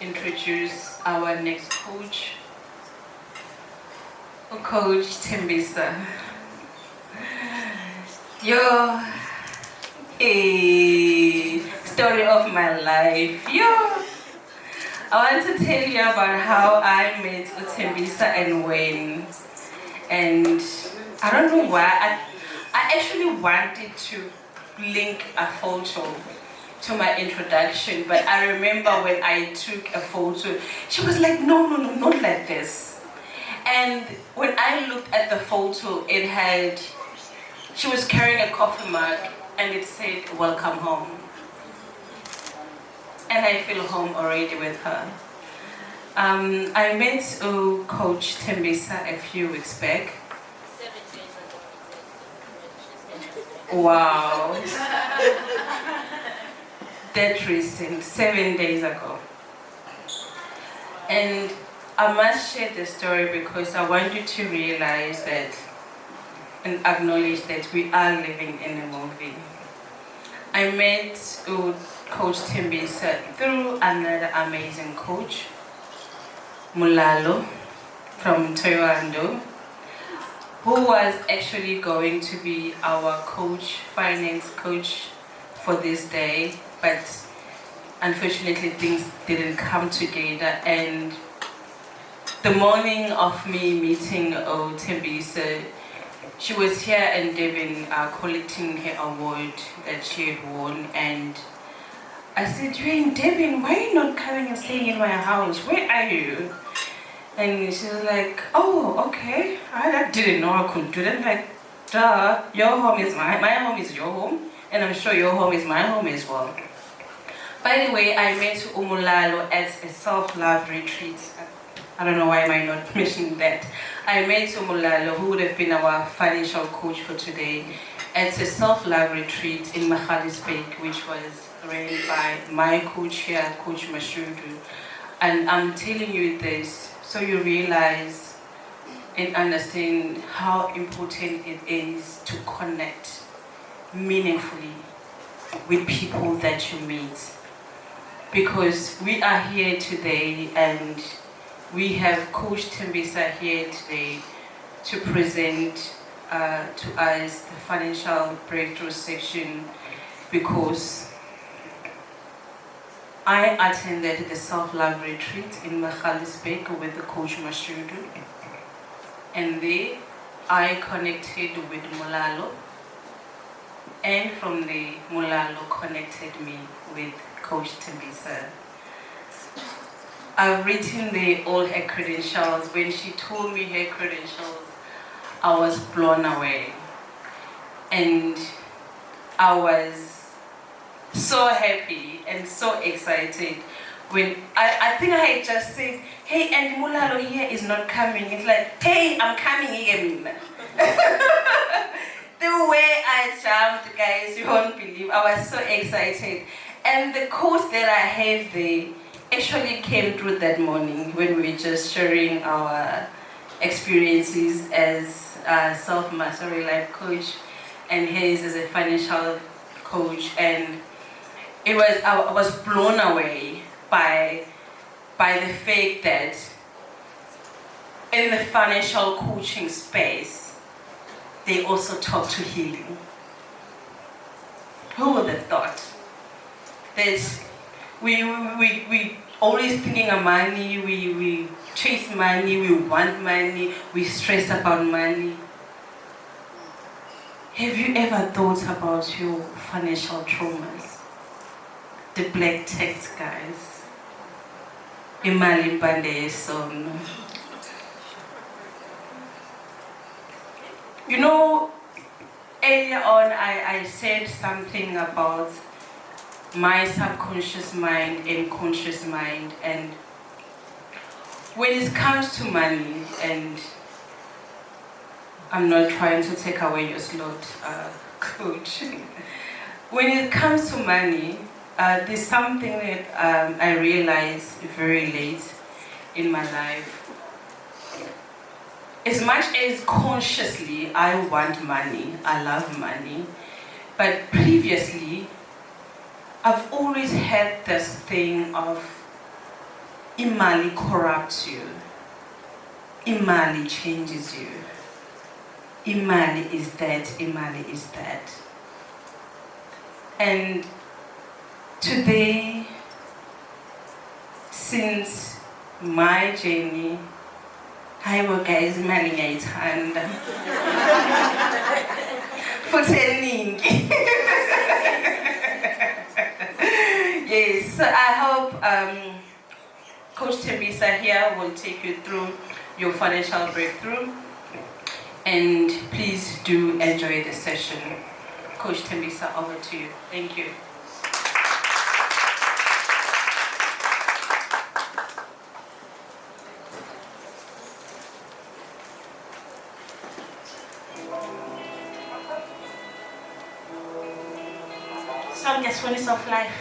introduce our next coach, Coach Tembisa. Yo, a story of my life. Yo, I want to tell you about how I met Tembisa and when. And I don't know why. I actually wanted to link a photo to my introduction, but I remember when I took a photo, she was like, no, not like this. And when I looked at the photo, she was carrying a coffee mug and it said, welcome home. And I feel home already with her. I met Coach Tembisa a few weeks back. Wow. That recent, 7 days ago. And I must share the story because I want you to realize that and acknowledge that we are living in a movie. I met Coach Tembisa through another amazing coach, Mulalo from Toyando, who was actually going to be our finance coach for this day, but unfortunately things didn't come together. And the morning of me meeting Tembisa, she was here in Devon collecting her award that she had won, and I said, you're in Devon, why are you not coming and staying in my house? Where are you? And she was like, oh, okay. I didn't know I could do that. I'm like, duh, your home is my home is your home, and I'm sure your home is my home as well. By the way, I met Umulalo at a self-love retreat. I don't know why am I not mentioning that. I met Umulalo, who would have been our financial coach for today, at a self-love retreat in Minokuhle, which was ran by my coach here, Coach Mashudu. And I'm telling you this so you realize and understand how important it is to connect meaningfully with people that you meet. Because we are here today and we have Coach Tembisa here today to present to us the financial breakthrough section, because I attended the self-love retreat in Minokuhle with the Coach Mashudu, and there I connected with Mulalo, and from there Mulalo connected me with Coach Tembisa. I've written there all her credentials. When she told me her credentials, I was blown away. And I was so happy and so excited when I think I had just said, hey, and Mulalo here is not coming. It's like, hey, I'm coming again. The way I jumped, guys, you won't believe. I was so excited. And the quote that I have there actually came through that morning when we were just sharing our experiences as a self-mastery life coach and his as a financial coach. And I was blown away by the fact that in the financial coaching space, they also talk to healing. Who would have thought that we always thinking of money, we chase money, we want money, we stress about money. Have you ever thought about your financial traumas? The black tax, guys. Imali Mbande son. You know, earlier on I said something about my subconscious mind and conscious mind, and when it comes to money, and I'm not trying to take away your slot, coach. When it comes to money, there's something that I realized very late in my life. As much as consciously I want money, I love money, but previously I've always had this thing of imali corrupts you. Imali changes you. Imali is that, imali is that. And today, since my journey, hi guys, imali ngiyayithanda. Futhi eningi. Yes, so I hope Coach Tembisa here will take you through your financial breakthrough. And please do enjoy the session. Coach Tembisa, over to you. Thank you. So I'm just finished off life.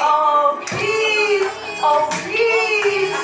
Oh please, oh please.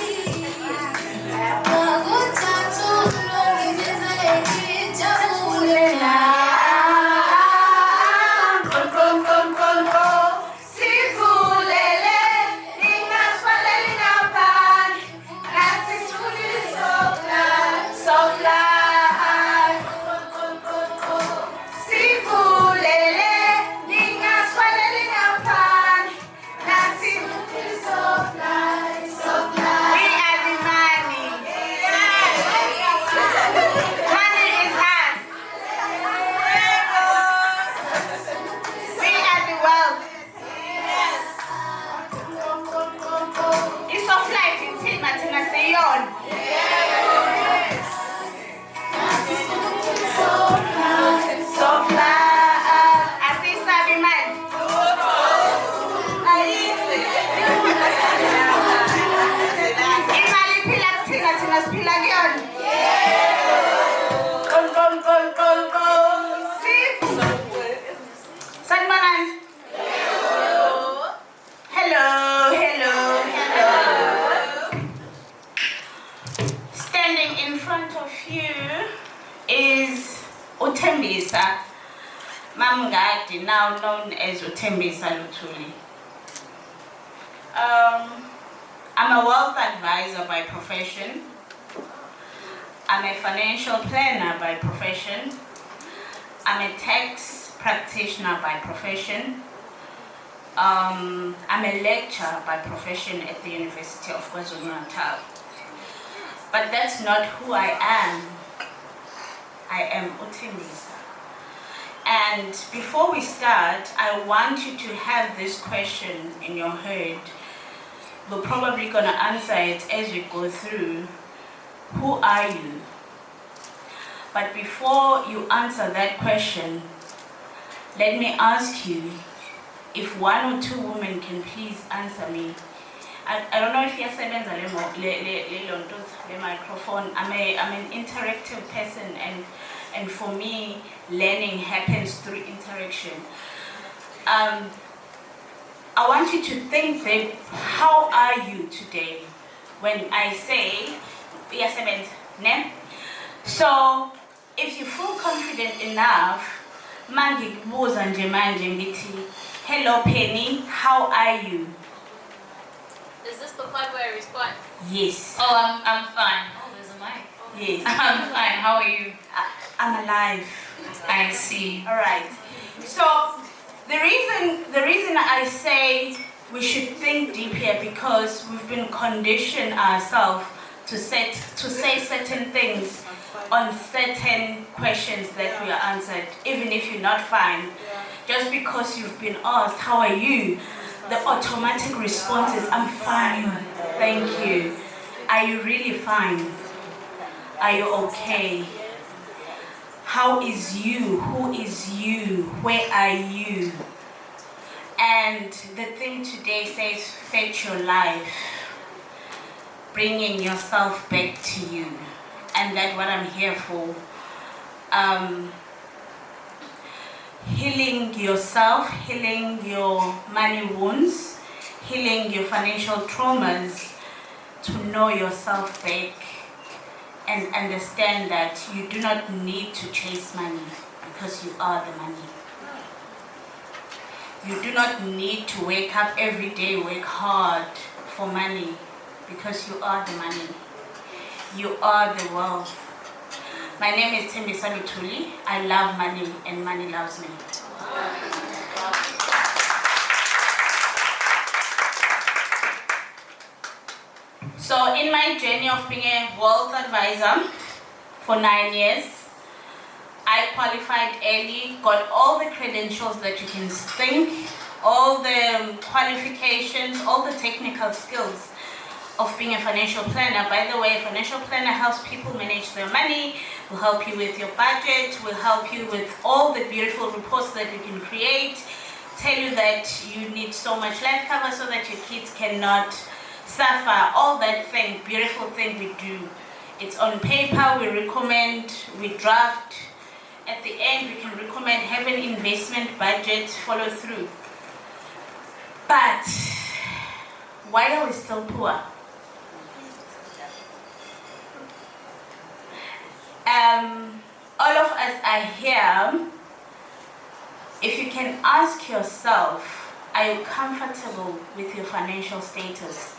Mamgadi, now known as Utembisa Lutuli. I'm a wealth advisor by profession. I'm a financial planner by profession. I'm a tax practitioner by profession. I'm a lecturer by profession at the University of KwaZulu-Natal. But that's not who I am. I am Utembisa. And before we start, I want you to have this question in your head. We're probably going to answer it as we go through. Who are you? But before you answer that question, let me ask you if one or two women can please answer me. I don't know if you're saying the microphone. I'm an interactive person, and for me, learning happens through interaction. I want you to think that how are you today? When I say, so if you feel confident enough, Mangikubuza nje manje ngithi, hello Penny, how are you? Is this the part where I respond? Yes. Oh, I'm fine. Oh, there's a mic. Yes. I'm fine. How are you? I'm alive. I see. All right. So the reason I say we should think deep here because we've been conditioned ourselves to say certain things on certain questions that we are answered, even if you're not fine. Just because you've been asked, how are you? The automatic response is, I'm fine. Thank you. Are you really fine? Are you okay? How is you? Who is you? Where are you? And the thing today says, fetch your life, bringing yourself back to you. And that's what I'm here for. Healing yourself, healing your money wounds, healing your financial traumas, to know yourself back and understand that you do not need to chase money because you are the money. You do not need to wake up every day, work hard for money because you are the money. You are the wealth. My name is Minokuhle. I love money and money loves me. So in my journey of being a wealth advisor for 9 years, I qualified early, got all the credentials that you can think, all the qualifications, all the technical skills of being a financial planner. By the way, a financial planner helps people manage their money, will help you with your budget, will help you with all the beautiful reports that you can create, tell you that you need so much life cover so that your kids cannot suffer, all that thing, beautiful thing we do. It's on paper, we recommend, we draft. At the end, we can recommend, have an investment budget, follow through. But why are we still poor? All of us are here. If you can ask yourself, are you comfortable with your financial status?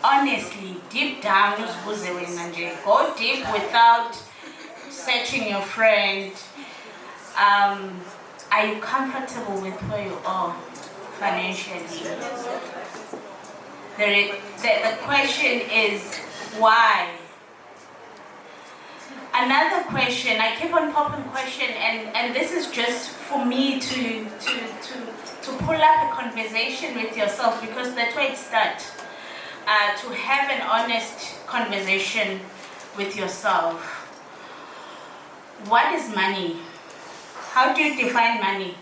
Honestly, deep down, go deep without searching your friend. Are you comfortable with where you are financially? The question is, why? Another question, I keep on popping question, and this is just for me to pull up a conversation with yourself, because that's where it starts. To have an honest conversation with yourself. What is money? How do you define money?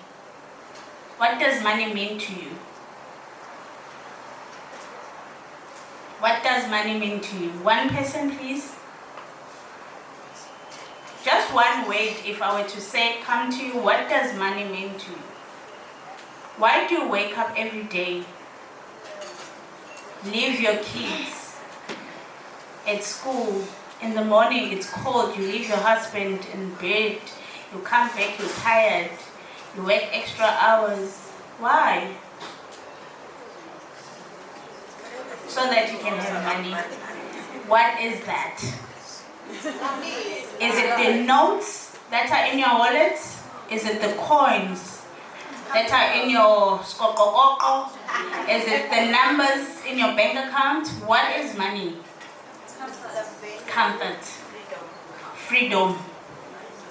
What does money mean to you? What does money mean to you? One person, please. Just one word, if I were to say, come to you, what does money mean to you? Why do you wake up every day? Leave your kids at school. In the morning, it's cold. You leave your husband in bed. You come back, you're tired. You work extra hours. Why? So that you can have money. What is that? Is it the notes that are in your wallet? Is it the coins that are in your skokokoko? Is it the numbers in your bank account? What is money? Comfort. Freedom.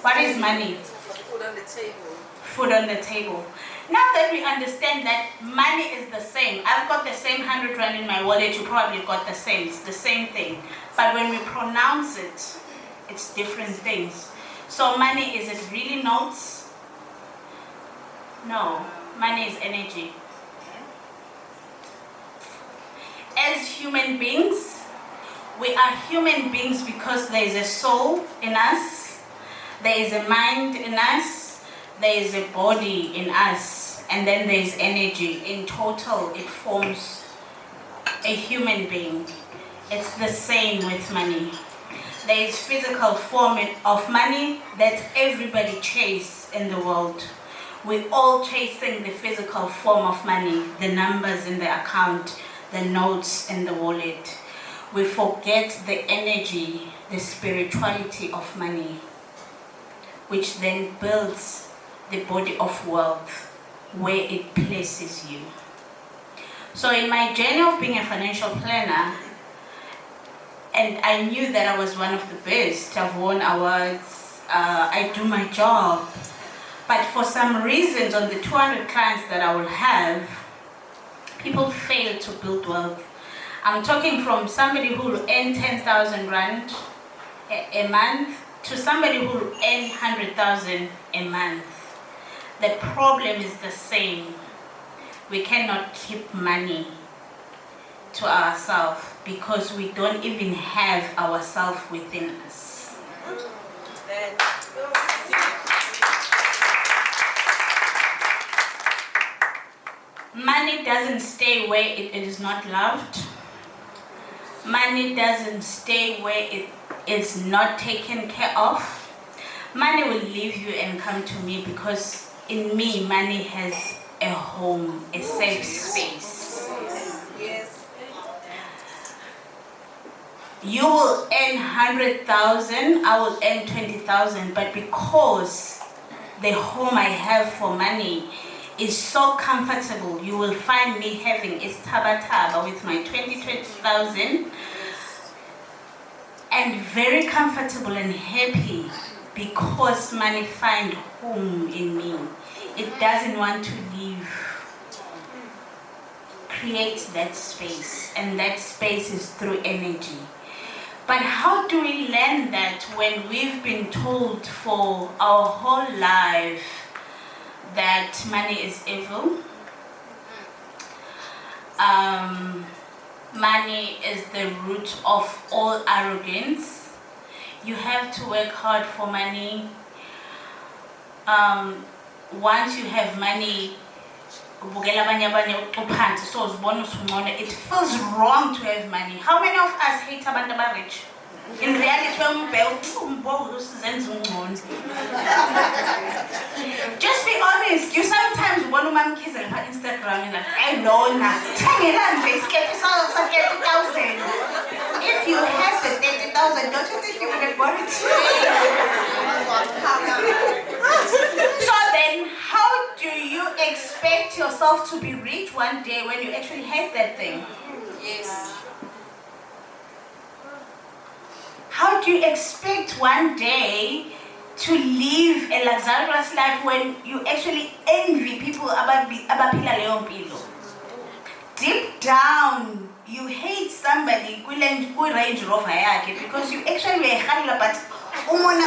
What is money? Food on the table. Food on the table. Now that we understand that money is the same, I've got the same 100 rand in my wallet, you probably got the same, it's the same thing. But when we pronounce it, it's different things. So money, is it really notes? No, money is energy. As human beings, we are human beings because there is a soul in us, there is a mind in us, there is a body in us, and then there is energy. In total, it forms a human being. It's the same with money. there is physical form of money that everybody chases in the world. We're all chasing the physical form of money, the numbers in the account, the notes in the wallet. We forget the energy, the spirituality of money, which then builds the body of wealth where it places you. So in my journey of being a financial planner, and I knew that I was one of the best, I've won awards, I do my job, but for some reasons on the 200 clients that I will have, people fail to build wealth. I'm talking from somebody who will earn 10,000 rand a month to somebody who will earn 100,000 a month. The problem is the same. We cannot keep money to ourselves because we don't even have ourselves within us. Money doesn't stay where it is not loved. Money doesn't stay where it is not taken care of. Money will leave you and come to me because in me, money has a home, a safe space. Yes. You will earn 100,000, I will earn 20,000, but because the home I have for money is so comfortable, you will find me having a taba with my 20,000 and very comfortable and happy because money finds home in me. It doesn't want to leave. Create that space, and that space is through energy. But how do we learn that when we've been told for our whole life that money is evil? Money is the root of all arrogance. You have to work hard for money. Once you have money, it feels wrong to have money. How many of us hate abantu rich? In reality, just be honest. You sometimes want to make kids on Instagram and like, I know now. 30,000. If you have the 30,000, don't you think you would have bought it? So then, how do you expect yourself to be rich one day when you actually have that thing? Yes. How do you expect one day to live a luxurious life when you actually envy people abaphila leyo mpilo? Deep down, you hate somebody kwi-Range Rover yakhe because you actually uyayirhalela but umona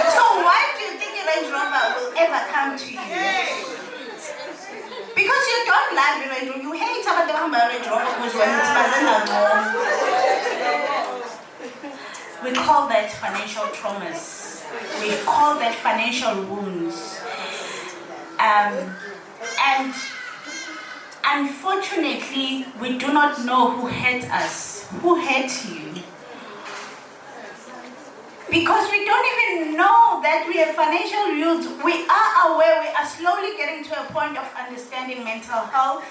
So why do you think a Range Rover will ever come to you? Because you don't love Range Rover, you hate abantu abahamba Range Rover because we call that financial traumas. We call that financial wounds. And unfortunately, we do not know who hurt us, who hurt you. Because we don't even know that we have financial youth. We are aware, we are slowly getting to a point of understanding mental health,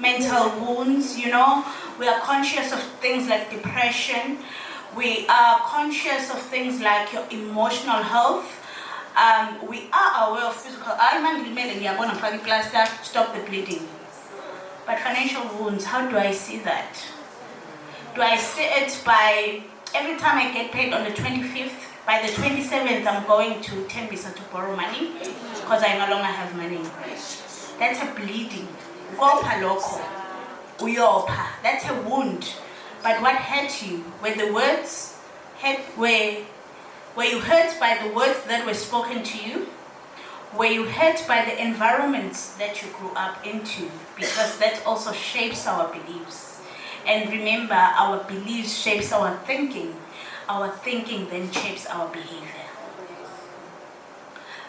mental wounds, you know. We are conscious of things like depression. We are conscious of things like your emotional health. We are aware of physical. Stop the bleeding. But financial wounds, how do I see that? Do I see it by every time I get paid on the 25th, by the 27th, I'm going to Tembisa to borrow money because I no longer have money. That's a bleeding. That's a wound. But what hurt you? Were the words hurt? Were you hurt by the words that were spoken to you? Were you hurt by the environments that you grew up into? Because that also shapes our beliefs. And remember, our beliefs shapes our thinking. Our thinking then shapes our behavior.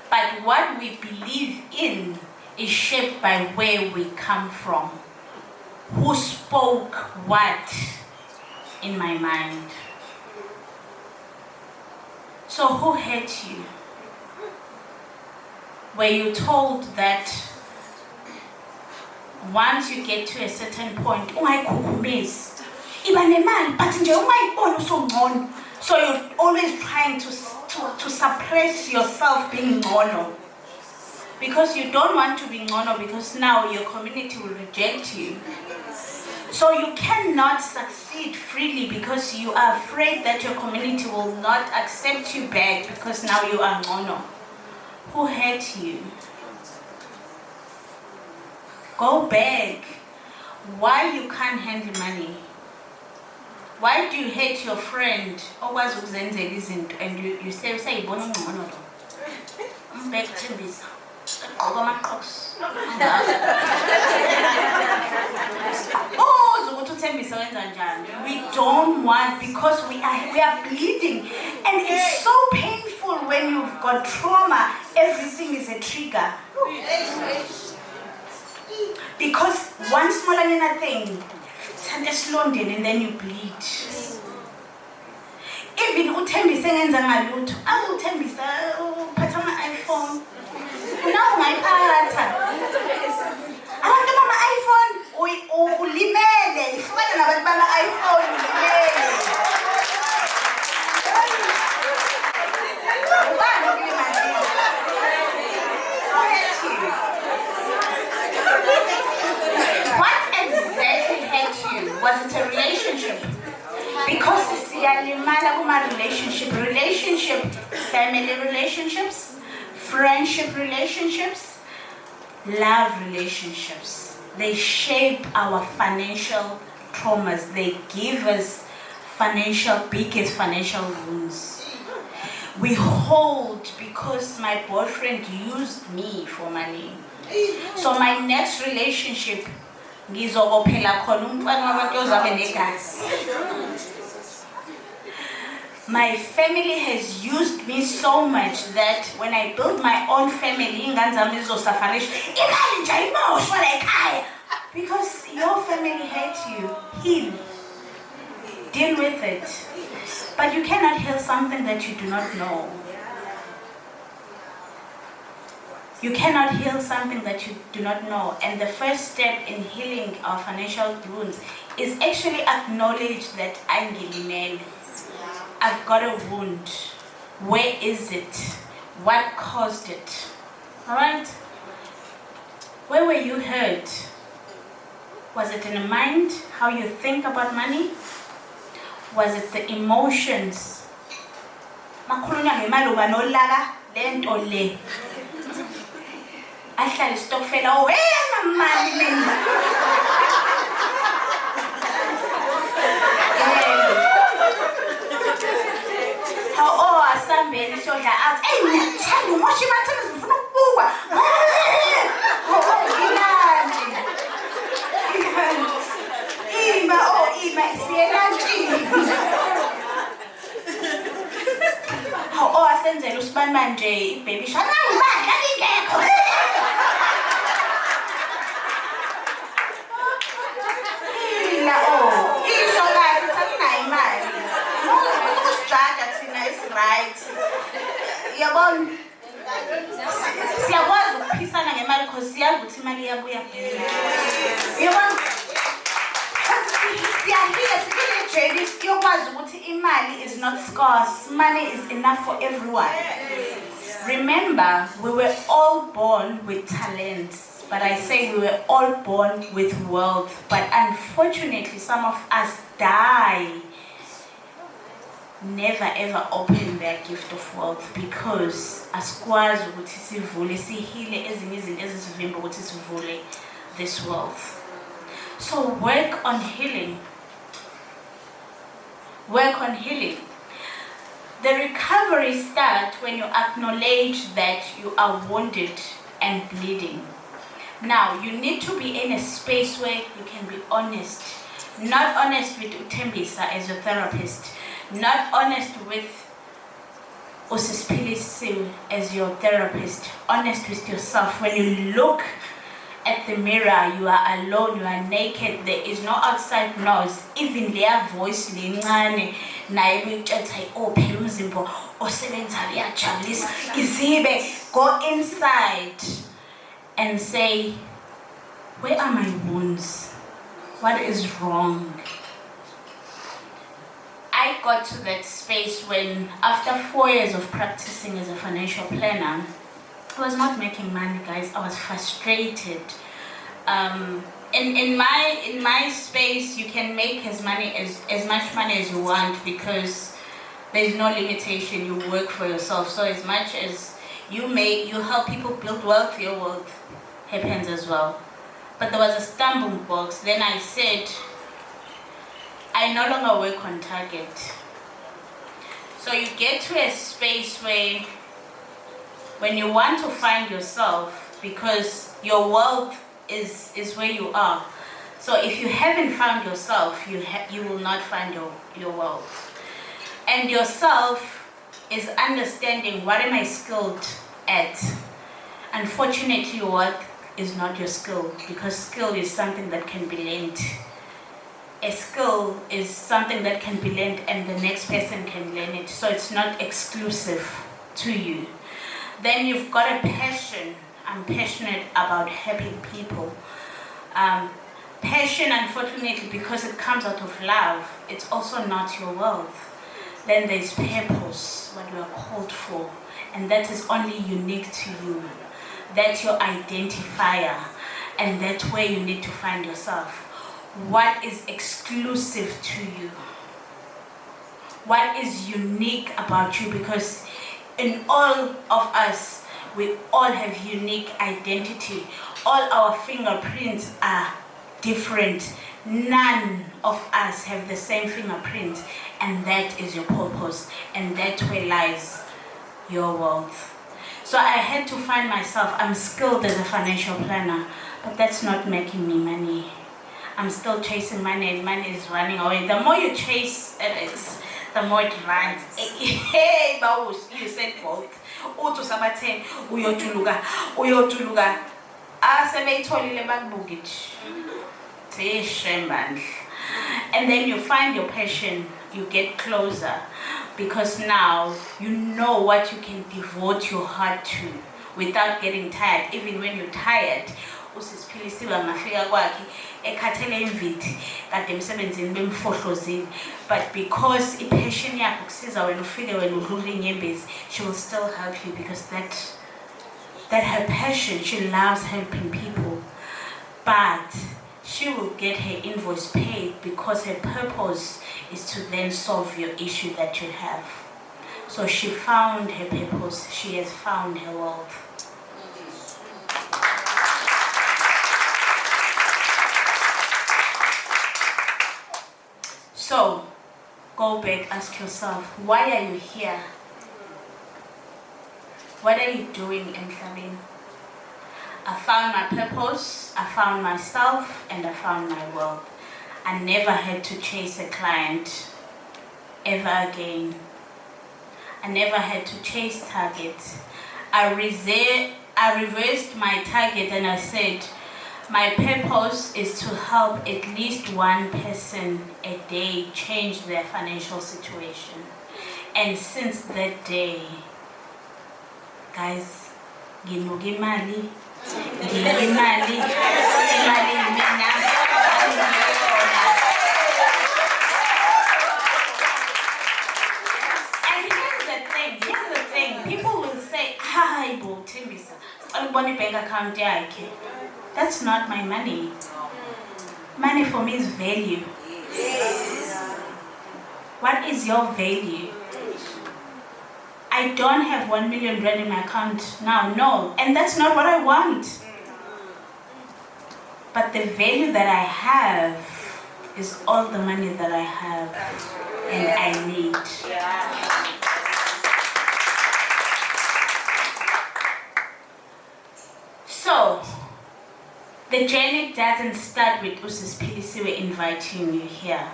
But what we believe in is shaped by where we come from. who spoke what in my mind. So who hurt you? Were you told that once you get to a certain point, so you're always trying to suppress yourself being ngono, because you don't want to be ngono, because now your community will reject you. So you cannot succeed freely because you are afraid that your community will not accept you back because now you are ngono. Who hurt you? Go back. Why you can't handle money? Why do you hate your friend? Always and you say I'm back to this. We don't want, because we are bleeding, and it's so painful when you've got trauma. Everything is a trigger. Because one small thing, and then you bleed. Even uthembise ngenza ngalutho, awuthembisa uphatha ama-iPhone. Now ungayiphatha. Abantu bama-iPhone ulimele, ihlukana nabantu bama-iPhone ulimele. Ubani ukulimazile? What exactly hurt you? Was it a relationship? Because relationship, family relationships, friendship relationships, love relationships, they shape our financial traumas. They give us biggest financial wounds. We hold because my boyfriend used me for money. So my next relationship, my family has used me so much that when I build my own family, because your family hates you, heal. Deal with it. But you cannot heal something that you do not know. You cannot heal something that you do not know. And the first step in healing our financial wounds is actually acknowledge that I'm Gilimele. I've got a wound. Where is it? What caused it? Alright? Where were you hurt? Was it in the mind? How you think about money? Was it the emotions? Ahlala istokfela wena mali mina. How asambeni sodla out. Hey ngithanda umoshi bathana ngifuna ukubukwa. Ima siyelantini. How asenzela usibani manje ibaby shana ngibadla ingekho. Right. Yabona. Siyakwazi ukuphisana ngemali because siyazi ukuthi imali iyabuya. Yabona. Siyahila journey yokwazi ukuthi imali is not scarce. Money is enough for everyone. Remember, we were all born with talents, but I say we were all born with wealth. But unfortunately, some of us die. Never ever open their gift of wealth because asikwazi ukuthi sivule sihile ezinye izinto ezisivimba ukuthi sivule this wealth. So work on healing. Work on healing. The recovery starts when you acknowledge that you are wounded and bleeding. Now you need to be in a space where you can be honest. Not honest with Utembisa as your therapist. Not honest with Usisipilisi as your therapist. Honest with yourself. When you look at the mirror, you are alone, you are naked, there is no outside noise. Even their voice, lencane, naye buyithetha oh phela umzimba osebenza uyajabulisa izibe. Go inside and say, where are my wounds? What is wrong? I got to that space when, after 4 years of practicing as a financial planner, I was not making money, guys. I was frustrated. In my space, you can make as much money as you want because there's no limitation. You work for yourself. So as much as you help people build wealth, your wealth happens as well. But there was a stumbling block. Then I said, I no longer work on target. So you get to a space where, when you want to find yourself, because your wealth is where you are. So if you haven't found yourself, you will not find your wealth. And yourself is understanding, what am I skilled at? Unfortunately, what is not your skill, because skill is something that can be learned. A skill is something that can be learned and the next person can learn it, so it's not exclusive to you. Then you've got a passion. I'm passionate about helping people. Passion, unfortunately, because it comes out of love, it's also not your wealth. Then there's purpose, what you are called for, and that is only unique to you. That's your identifier, and that's where you need to find yourself. What is exclusive to you? What is unique about you? Because in all of us, we all have unique identity. All our fingerprints are different. None of us have the same fingerprint, and that is your purpose, and that's where lies your wealth. So I had to find myself. I'm skilled as a financial planner, but that's not making me money. I'm still chasing money, and money is running away. The more you chase it, the more it runs. Hey, Bawus, you said both. Utu sabathe uyojuluka. Asebeyitholile bakubukit. And then you find your passion, you get closer, because now you know what you can devote your heart to without getting tired. Even when you're tired, usisiphilisiwe ngafika kwakhe ekhathele imvithi kade emsebenzini bemfohlozini, but because ipassion yakho kusiza wena ufike wena udlule inyembezi, she will still help you, because that her passion, she loves helping people, but she will get her invoice paid because her purpose is to then solve your issue that you have. So she found her purpose, she has found her wealth. So, go back, ask yourself, why are you here? What are you doing in Emhlabeni? I found my purpose, I found myself, and I found my wealth. I never had to chase a client ever again. I never had to chase targets. I reversed my target and I said, my purpose is to help at least one person a day change their financial situation. And since that day, guys, imali mina. And here's the thing, people will say, hi, Bo Timbisa, bank account yakhe. That's not my money. Money for me is value. What is your value? I don't have 1 million rand in my account now, no. And that's not what I want. But the value that I have is all the money that I have and I need. So, the journey doesn't start with Usisiphilisiwe inviting you here.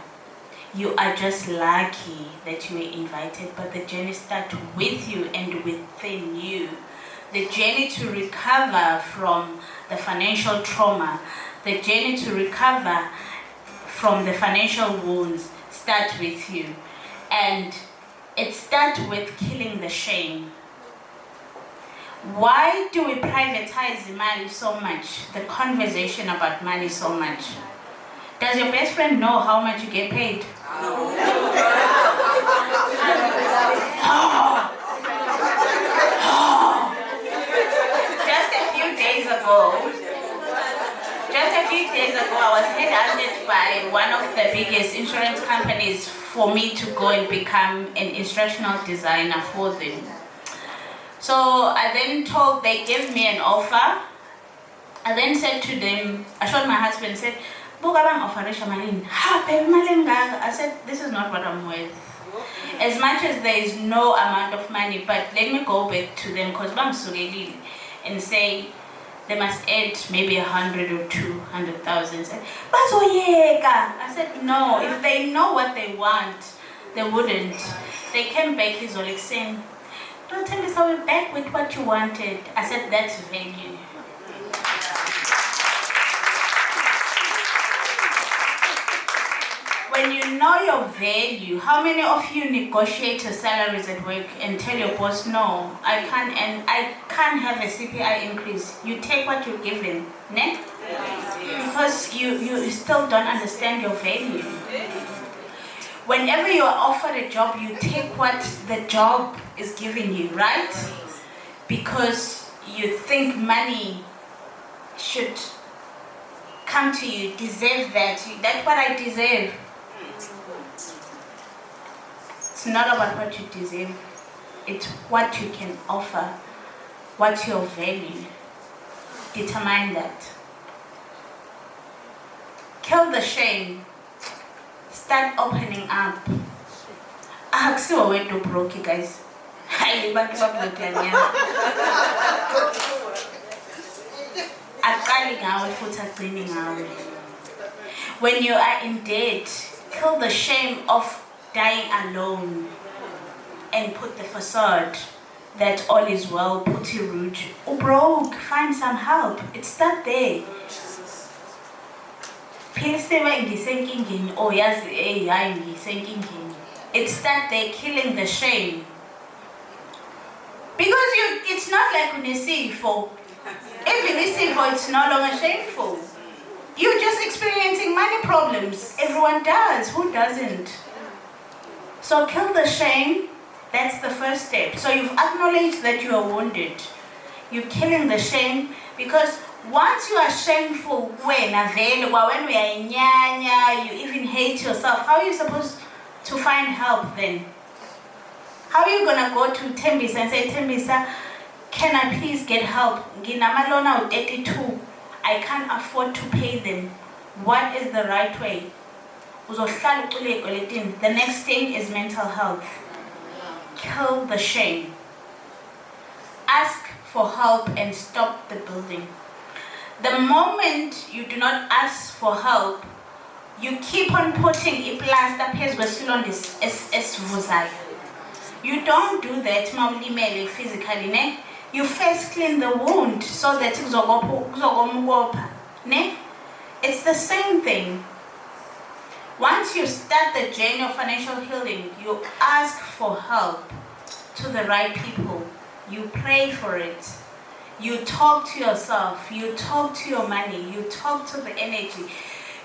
You are just lucky that you were invited, but the journey starts with you and within you. the journey to recover from the financial trauma, the journey to recover from the financial wounds starts with you. And it starts with killing the shame. Why do we privatize money so much, the conversation about money so much? Does your best friend know how much you get paid? Just a few days ago, I was headhunted by one of the biggest insurance companies for me to go and become an instructional designer for them. So I then they gave me an offer. I then said to them, I showed my husband, said, I said, this is not what I'm worth. As much as there is no amount of money, but let me go back to them because and say they must add maybe 100 or 200,000. I said, no, if they know what they want, they wouldn't. They came back, he's all like saying, don't tell me so we're back with what you wanted. I said, that's value. When you know your value, how many of you negotiate your salaries at work and tell your boss, no, I can't, and I can't have a CPI increase? You take what you're given, ne? Because you still don't understand your value. Whenever you are offered a job, you take what the job is giving you, right? Because you think money should come to you, deserve that. That's what I deserve. It's not about what you deserve. It's what you can offer. What's your value? Determine that. Kill the shame. Start opening up. Akusiwa wetu broke, guys. Hayi bantu babhlokanyana. Aqali ngawe futhi agcine ngawe. When you are in debt, kill the shame of dying alone and put the facade that all is well, put your root. Oh, broke, find some help. It's not there. It's that they're killing the shame. Because it's not like when you see for. Even it's no longer shameful. You're just experiencing money problems. Everyone does. Who doesn't? So kill the shame. That's the first step. So you've acknowledged that you are wounded. You're killing the shame because once you are shameful, when we are in nyanya, you even hate yourself. How are you supposed to find help then? How are you gonna go to Tembisa and say, Tembisa, can I please get help? Nginamalona 32. I can't afford to pay them. What is the right way? The next thing is mental health. Kill the shame. Ask for help and stop the building. The moment you do not ask for help, you keep on putting a plaster as you don't do that physically, ne? You first clean the wound so that it's the same thing. Once you start the journey of financial healing, you ask for help to the right people. You pray for it. You talk to yourself. You talk to your money. You talk to the energy.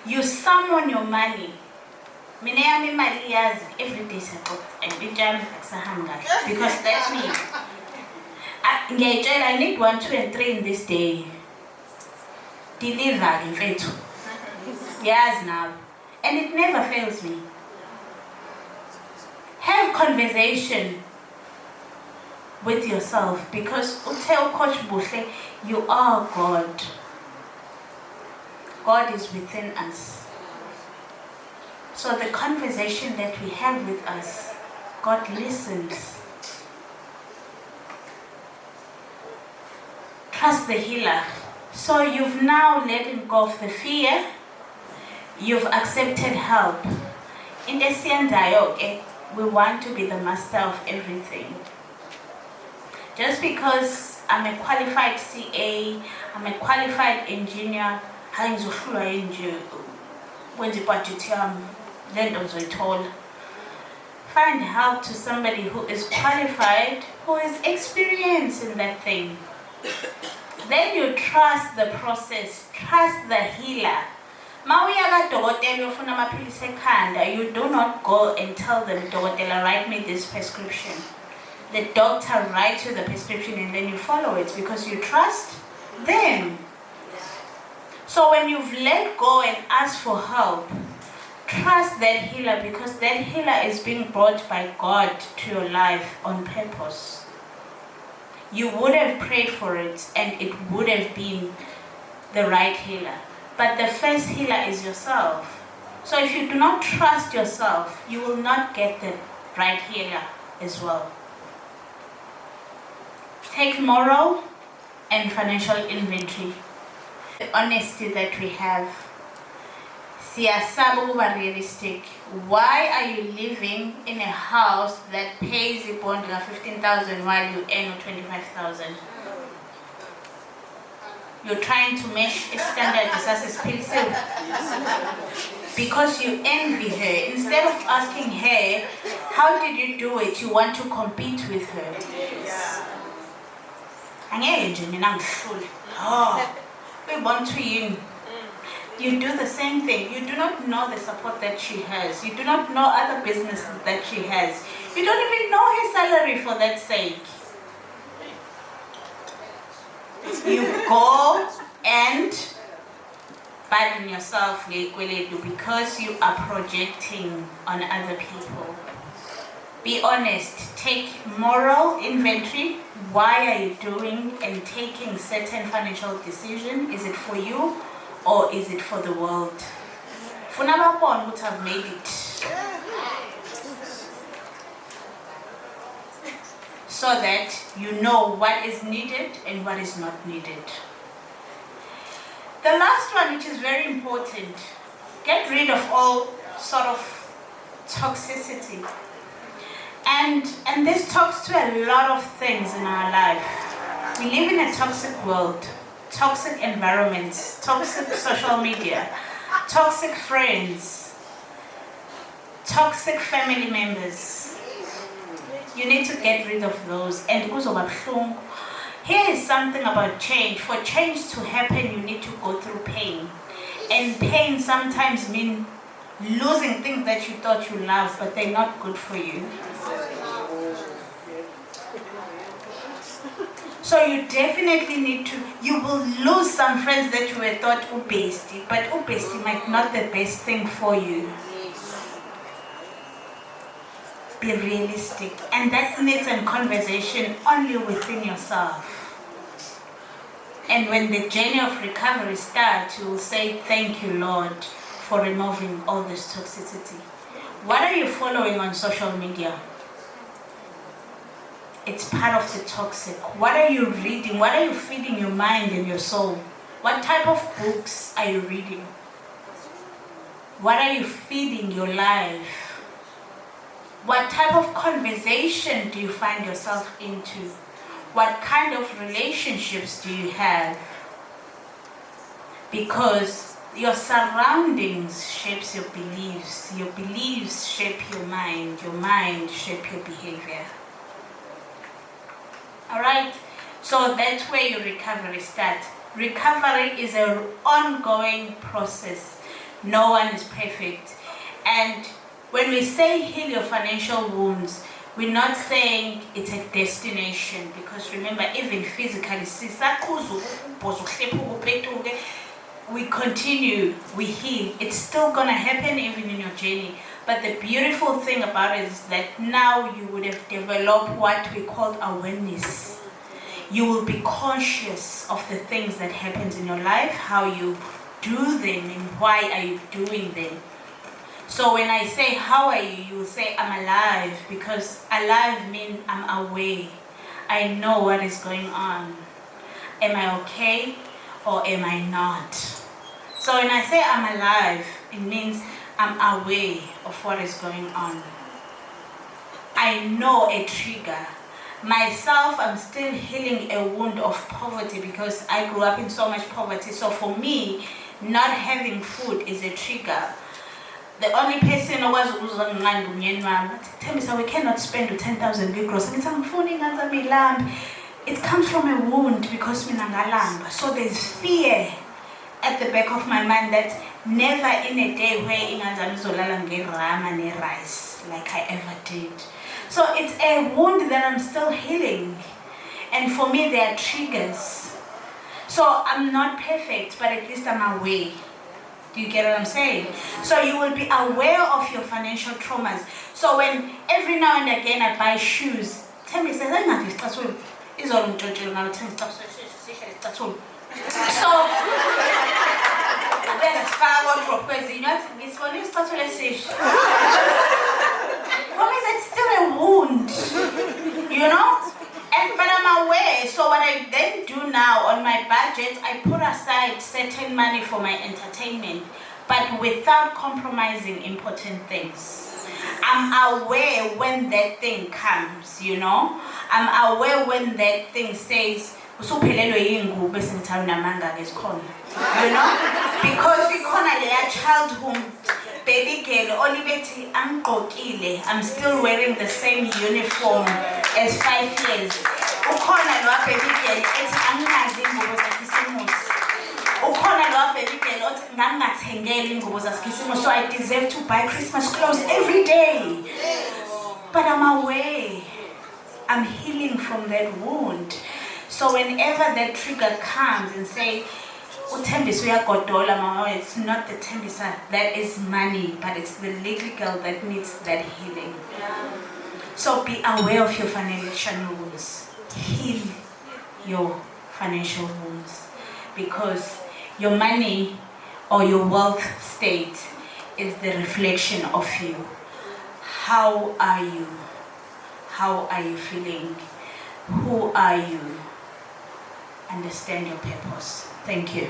You summon your money. Every day because that's me. I need 1, 2, and 3 in this day. Deliver in faith. Yes, now. And it never fails me. Have conversation with yourself because tell Coach Bushle, you are God. God is within us. So the conversation that we have with us, God listens. Trust the healer. So you've now let go of the fear. You've accepted help. In the Siendayo, we want to be the master of everything. Just because I'm a qualified CA, I'm a qualified engineer. Hayi ngizohlulwa yini nje wenza ibudget yami le nto ngizoyithola. Find help to somebody who is qualified, who is experienced in that thing. Then you trust the process, trust the healer. Mawuya kadokotela uyofuna amaphilisi ekhanda, you do not go and tell them, dokotela, write me this prescription. The doctor writes you the prescription and then you follow it because you trust them. So when you've let go and asked for help, trust that healer because that healer is being brought by God to your life on purpose. You would have prayed for it and it would have been the right healer. But the first healer is yourself. So if you do not trust yourself, you will not get the right healer as well. Take moral and financial inventory. The honesty that we have. Siyasaba ukuba realistic. Why are you living in a house that pays a bond of 15,000 while you earn 25,000? You're trying to mesh a standard expensive because you envy her. Instead of asking her, how did you do it? You want to compete with her. We want to win. You do the same thing. You do not know the support that she has. You do not know other businesses that she has. You don't even know her salary for that sake. You go and burden yourself because you are projecting on other people. Be honest. Take moral inventory. Why are you doing and taking certain financial decision? Is it for you or is it for the world? Funabapon would have made it. So that you know what is needed and what is not needed. The last one, which is very important, get rid of all sort of toxicity. And this talks to a lot of things in our life. We live in a toxic world, toxic environments, toxic social media, toxic friends, toxic family members. You need to get rid of those. And here is something about change. For change to happen, you need to go through pain. And pain sometimes means losing things that you thought you loved, but they're not good for you. So you definitely need to, you will lose some friends that you were thought ubesti, but ubesti might not be the best thing for you. Be realistic, and that needs a conversation only within yourself. And when the journey of recovery starts, you will say, thank you, Lord, for removing all this toxicity. What are you following on social media? It's part of the toxic. What are you reading? What are you feeding your mind and your soul? What type of books are you reading? What are you feeding your life? What type of conversation do you find yourself into? What kind of relationships do you have? Because your surroundings shapes your beliefs shape your mind shape your behavior. Alright, so that's where your recovery starts. Recovery is an ongoing process. No one is perfect. And when we say heal your financial wounds, we're not saying it's a destination, because remember, even physically, we continue, we heal. It's still gonna happen even in your journey. But the beautiful thing about it is that now you would have developed what we call awareness. You will be conscious of the things that happens in your life, how you do them and why are you doing them. So when I say, how are you? You will say, I'm alive, because alive means I'm aware. I know what is going on. Am I okay or am I not? So when I say I'm alive, it means I'm aware of what is going on. I know a trigger. Myself, I'm still healing a wound of poverty because I grew up in so much poverty. So for me, not having food is a trigger. The only person who was we cannot spend 10,000 euros. It comes from a wound because so there's fear at the back of my mind that never in a day where rice like I ever did. So it's a wound that I'm still healing. And for me, there are triggers. So I'm not perfect, but at least I'm aware. Do you get what I'm saying? So you will be aware of your financial traumas. So when every now and again I buy shoes, tell me, says, for me, that's still a wound, you know? But I'm aware, so what I then do now on my budget, I put aside certain money for my entertainment, but without compromising important things. I'm aware when that thing comes, you know? I'm aware when that thing says, you know? Because we call a child home. Baby girl, Olibeti, I'm still wearing the same uniform as 5 years. Ukona lo baby girl, ethi angazi ingubo zakhisimusi. Ukona lo baby girl, othi ngangathengeli ingubo zakhisimusi, so I deserve to buy Christmas clothes every day. But I'm aware. I'm healing from that wound. So whenever that trigger comes and say, it's not the tembisa, that is money, but it's the little girl that needs that healing. So be aware of your financial wounds. Heal your financial wounds. Because your money or your wealth state is the reflection of you. How are you? How are you feeling? Who are you? Understand your purpose. Thank you.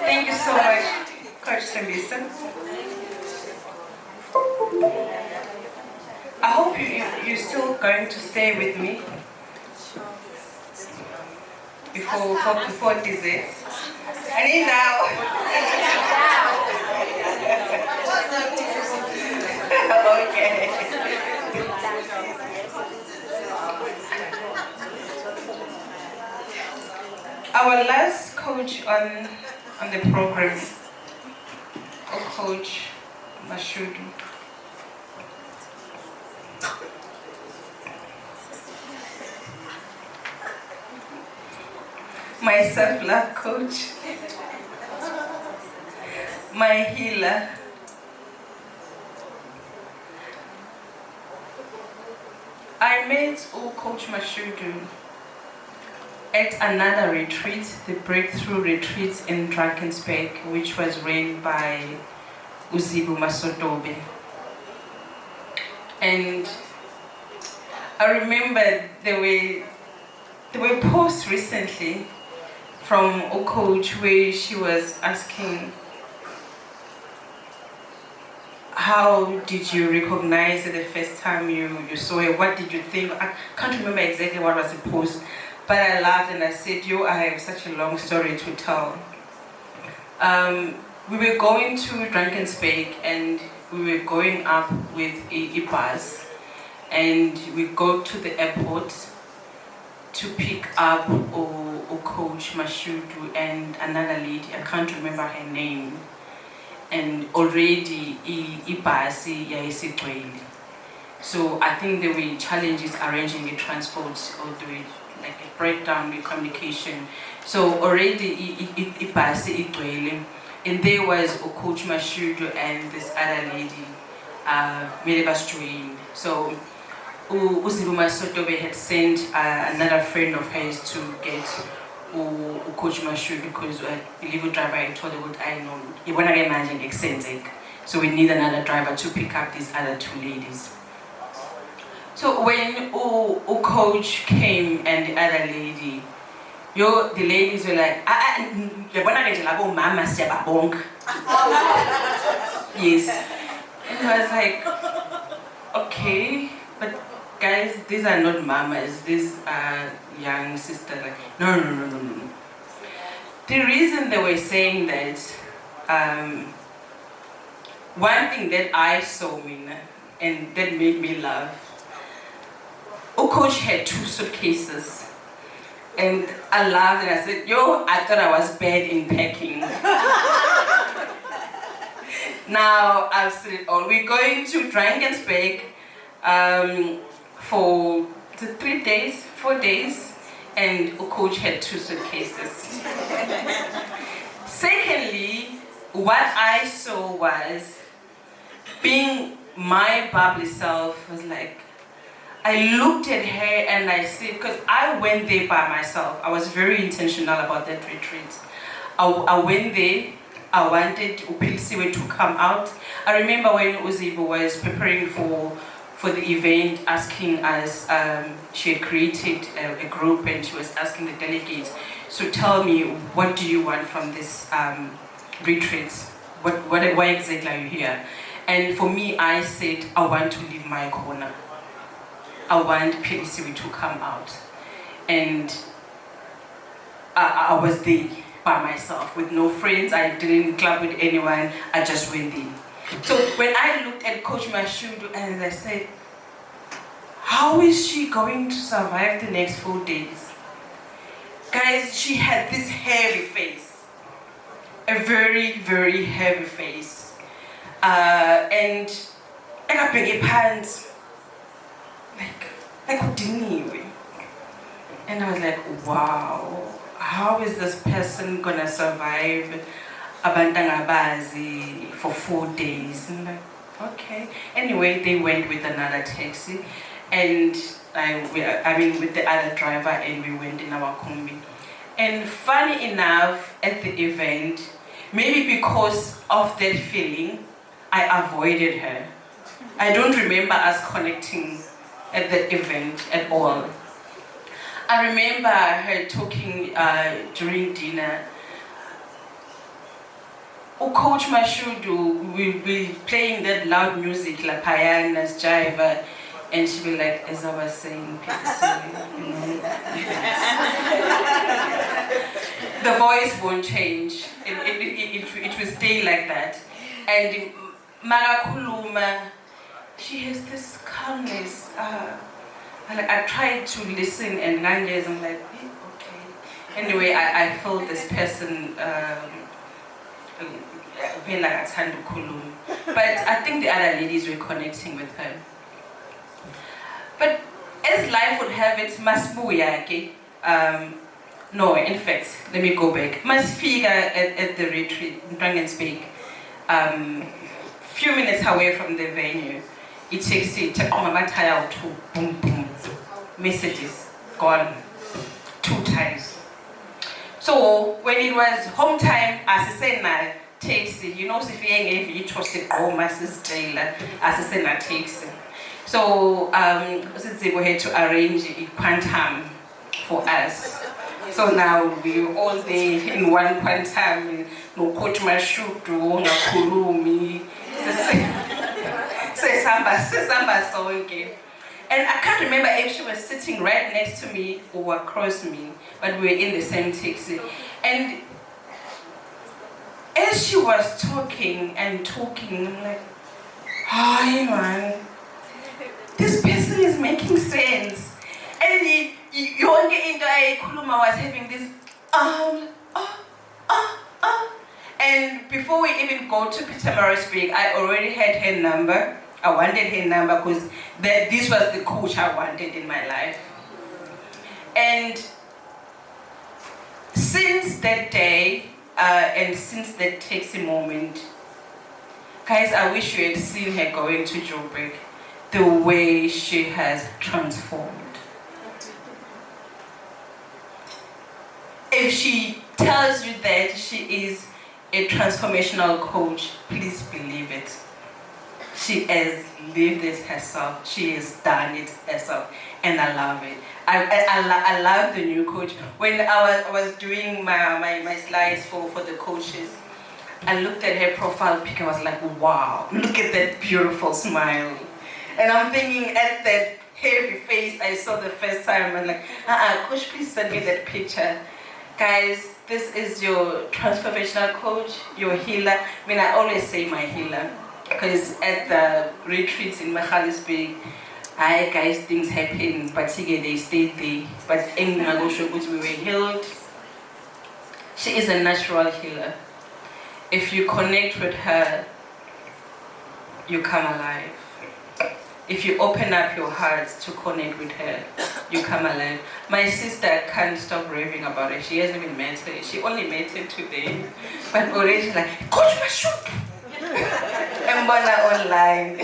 Thank you so much, Coach Sembisa. I hope you're still going to stay with me before dessert. I need now. Okay. Our last coach on the program, Coach Mashudu. My self-love coach, my healer. I met Coach Mashudu at another retreat, the Breakthrough Retreat in Drakensberg, which was ran by Uzibu Masotobe. And I remember there were posts recently from a coach where she was asking, how did you recognize it the first time you saw it? What did you think? I can't remember exactly what was the post, but I laughed and I said, I have such a long story to tell. We were going to Drakensberg and we were going up with a bus, and we go to the airport to pick up Coach Mashudu and another lady, I can't remember her name. And already ibhasi yayisigcwele. So I think there were challenges arranging the transport, or there were like a breakdown in communication. So already ibhasi igcwele, and there was Coach Mashudu and this other lady, Melebas joined. So Uzibuma Sotobe had sent another friend of hers to get Coach Mashu because the delivery driver I told her what I know. You wanna imagine eccentric. So we need another driver to pick up these other two ladies. So when coach came and the other lady, the ladies were like, yes. And I was like, okay, but guys, these are not mamas, these are young sisters. Like, no. The reason they were saying that, one thing that I saw, Mina, and that made me laugh, coach had 2 suitcases. And I laughed and I said, I thought I was bad in packing. Now I've said it all. We're going to Drakensberg for 3 days, 4 days, and coach had 2 suitcases. Secondly, what I saw was, being my bubbly self, was like, I looked at her and I said, because I went there by myself. I was very intentional about that retreat. I went there. I wanted Upilisiwe to come out. I remember when Uzibo was preparing for the event, asking us, she had created a group and she was asking the delegates, so tell me, what do you want from this retreat? Why exactly are you here? And for me, I said, I want to leave my corner. I want Pilisiwe to come out. And I was there by myself with no friends. I didn't club with anyone. I just went in. So when I looked at Coach Mashudu and I said, how is she going to survive the next 4 days? Guys, she had this heavy face. A very, very heavy face. And I big pants. Like udiniwe. And I was like, wow, how is this person gonna survive Abantangabazi for 4 days? And I'm like, okay. Anyway, they went with another taxi, and with the other driver, and we went in our combi. And funny enough, at the event, maybe because of that feeling, I avoided her. I don't remember us connecting at that event at all. I remember her talking during dinner. Coach Mashudu will be playing that loud music, La Payanas, Jiva, and she'll be like, as I was saying, the voice won't change. It will stay like that. And Minokuhle, she has this calmness. I tried to listen, and 9 days I'm like, okay. Anyway, I felt this person but I think the other ladies were connecting with her. But as life would have it, Masbuyake, no, in fact, let me go back. Masfika at the retreat in Drakensberg, few minutes away from the venue, it takes it to boom boom, messages gone 2 times. So when it was home time, as I said, my taxi, if you trust it, oh, my sister, as I said, my taxi. So we had to arrange a quantum for us. So now we're all there in one quantum. No coach my shoot, no kulumi. And I can't remember if she was sitting right next to me or across me, but we were in the same taxi. And as she was talking, I'm like, hi man, this person is making sense. And Yonke into Kuluma was having this, And before we even go to Pietermaritzburg, I already had her number. I wanted her number because this was the coach I wanted in my life. And since that day, and since that taxi moment, guys, I wish you had seen her going to Joburg. the way she has transformed. If she tells you that she is a transformational coach, please believe it. She has lived it herself. She has done it herself, and I love it. I love the new coach. When I was doing my slides for the coaches, I looked at her profile pic. I was like, wow, look at that beautiful smile. And I'm thinking at that heavy face I saw the first time, I'm like, coach, please send me that picture. Guys, this is your transformational coach, your healer. I mean, I always say my healer, because at the retreats in Minokuhle, guys, things happen, but they stayed there. But in Minokuhle, we were healed. She is a natural healer. If you connect with her, you come alive. If you open up your heart to connect with her, you come alive. My sister can't stop raving about it. She hasn't even met her. She only met her today. But already she's like, Coach Mashut! And online.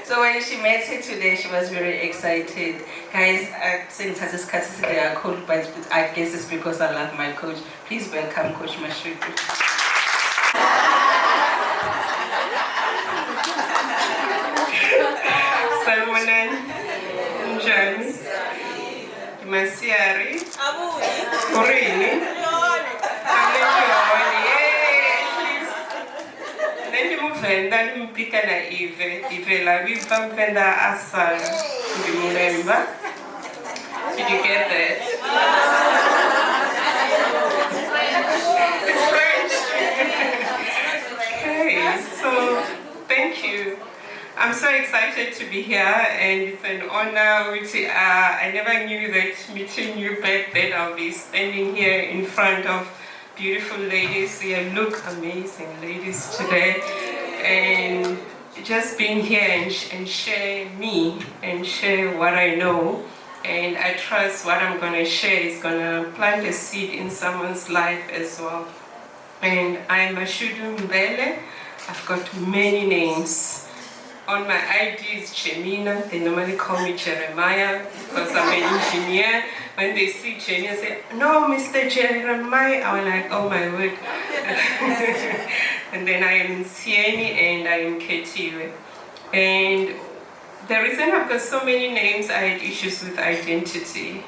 So when she met her today, she was very excited. Guys, since I just cut today, I called, but I guess it's because I love my coach. Please welcome Coach Mashut. Salmonen, Njani, Masiari, Urini, Venda mpika na Ive la viva venda asal. Do you remember? Did you get that? It's French. Okay, so thank you. I'm so excited to be here, and it's an honor. I never knew that meeting you back then I'll be standing here in front of beautiful ladies. You look amazing, ladies, today. And just being here and share me and share what I know. And I trust what I'm going to share is going to plant a seed in someone's life as well. And I'm Mashudu Mbele. I've got many names. On my ID is Jemina. They normally call me Jeremiah because I'm an engineer. When they see Jenny, they say, no, Mr. Jeremiah. I'm like, oh my word. And then I am Sieni and I am Ketiwe. And the reason I've got so many names, I had issues with identity.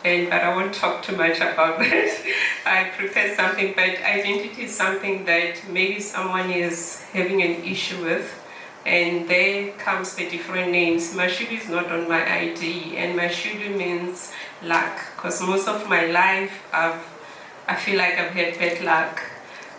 But I won't talk too much about that. I prepared something, but identity is something that maybe someone is having an issue with. And there comes the different names. Mashudu is not on my ID, and Mashudu means luck. Because most of my life, I feel like I've had bad luck.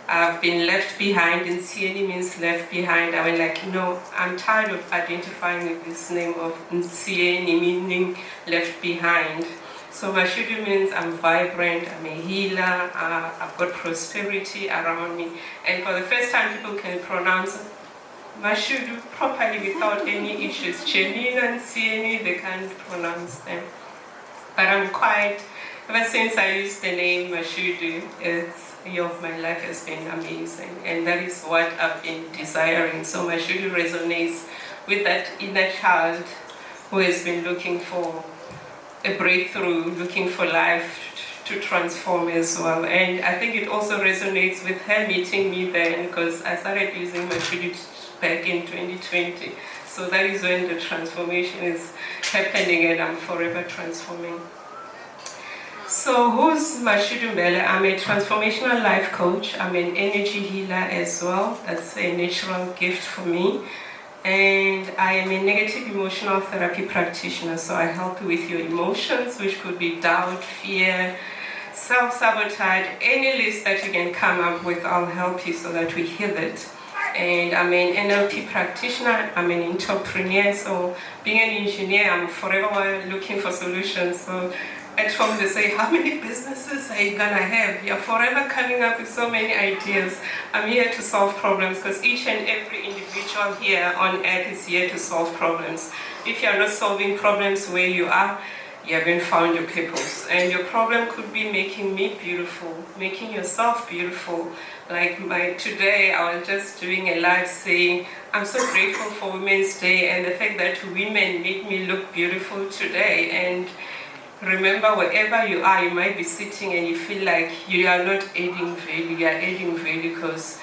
I've been left behind, and Nsieni means left behind. I went like, no, I'm tired of identifying with this name of Nsieni, meaning left behind. So Mashudu means I'm vibrant, I'm a healer, I've got prosperity around me. And for the first time, people can pronounce Mashudu properly without any issues. Chelina and Sieni, they can't pronounce them. But I'm quite, ever since I used the name Mashudu, my life has been amazing. And that is what I've been desiring. So Mashudu resonates with that inner child who has been looking for a breakthrough, looking for life to transform as well. And I think it also resonates with her meeting me then, because I started using Mashudu back in 2020. So that is when the transformation is happening and I'm forever transforming. So who's Mashudu Mbele? I'm a transformational life coach. I'm an energy healer as well. That's a natural gift for me. And I am a negative emotional therapy practitioner. So I help you with your emotions, which could be doubt, fear, self-sabotage, any list that you can come up with, I'll help you so that we heal it. And I'm an NLP practitioner, I'm an entrepreneur, so being an engineer, I'm forever looking for solutions. So at home they say, how many businesses are you gonna have? You're forever coming up with so many ideas. I'm here to solve problems because each and every individual here on earth is here to solve problems. If you're not solving problems where you are, you haven't found your purpose. And your problem could be making me beautiful, making yourself beautiful. Like today, I was just doing a live saying, I'm so grateful for Women's Day and the fact that women make me look beautiful today. And remember, wherever you are, you might be sitting and you feel like you are not adding value. You are adding value because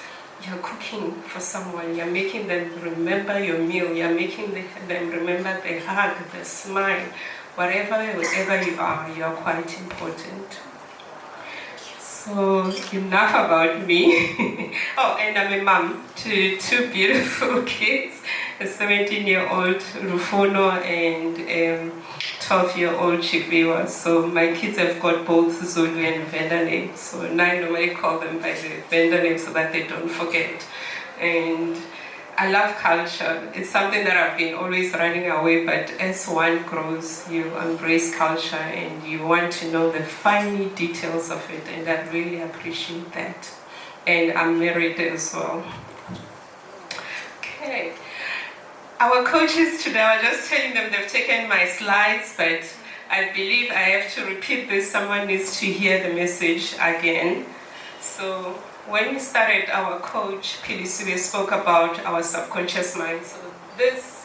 you're cooking for someone. You're making them remember your meal. You're making them remember the hug, the smile. Wherever you are quite important. So enough about me. Oh, and I'm a mom to two beautiful kids, a 17-year-old Rufono and a 12-year-old Chibiwa. So my kids have got both Zulu and Venda names. So I normally call them by the Venda name so that they don't forget. And I love culture. It's something that I've been always running away, but as one grows, you embrace culture and you want to know the fine details of it, and I really appreciate that. And I'm married as well. Okay. Our coaches today, I was just telling them they've taken my slides, but I believe I have to repeat this. Someone needs to hear the message again. So when we started, our coach, Pilisube, spoke about our subconscious mind. So this